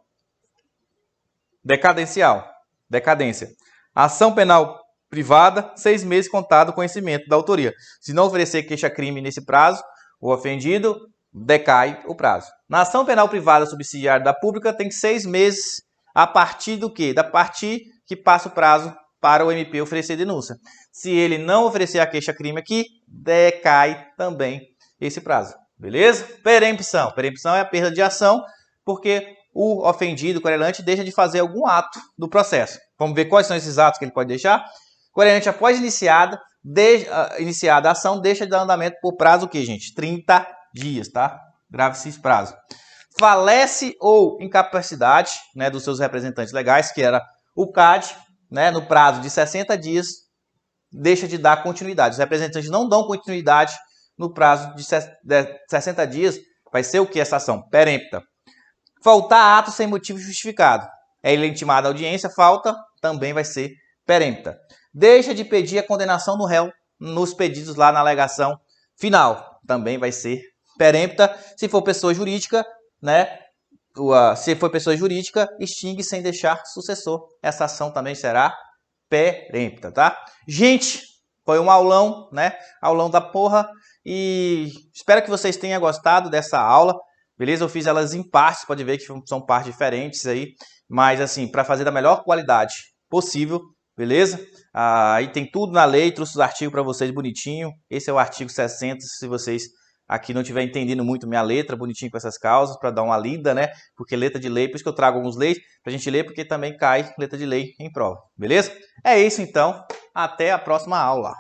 decadência. Ação penal privada, 6 meses contado o conhecimento da autoria. Se não oferecer queixa-crime nesse prazo, o ofendido decai o prazo. Na ação penal privada subsidiária da pública, tem 6 meses a partir do quê? Da partir que passa o prazo para o MP oferecer denúncia. Se ele não oferecer a queixa-crime aqui, decai também esse prazo. Beleza? Perempção. Perempção é a perda de ação, porque o ofendido, o querelante, deixa de fazer algum ato do processo. Vamos ver quais são esses atos que ele pode deixar? O querelante, após iniciada a ação, deixa de dar andamento por prazo o quê, gente? 30 dias, tá? Grave-se esse prazo. Falece ou incapacidade, né, dos seus representantes legais, que era o CAD, né, no prazo de 60 dias, deixa de dar continuidade. Os representantes não dão continuidade no prazo de 60 dias, vai ser o que essa ação? Perempta. Faltar ato sem motivo justificado. É ele intimado à audiência, falta, também vai ser perempta. Deixa de pedir a condenação do réu nos pedidos lá na alegação final. Também vai ser perempta. Se for pessoa jurídica, né? Se for pessoa jurídica, extingue sem deixar sucessor. Essa ação também será perempta, tá? Gente, foi um aulão, né? Aulão da porra. E espero que vocês tenham gostado dessa aula. Beleza? Eu fiz elas em partes, pode ver que são partes diferentes aí. Mas assim, para fazer da melhor qualidade possível, beleza? Aí tem tudo na lei, trouxe os artigos para vocês bonitinho. Esse é o artigo 60, se vocês aqui não estiverem entendendo muito minha letra, bonitinho com essas causas, para dar uma lida, né? Porque letra de lei, por isso que eu trago alguns leis para a gente ler, porque também cai letra de lei em prova, beleza? É isso então, até a próxima aula.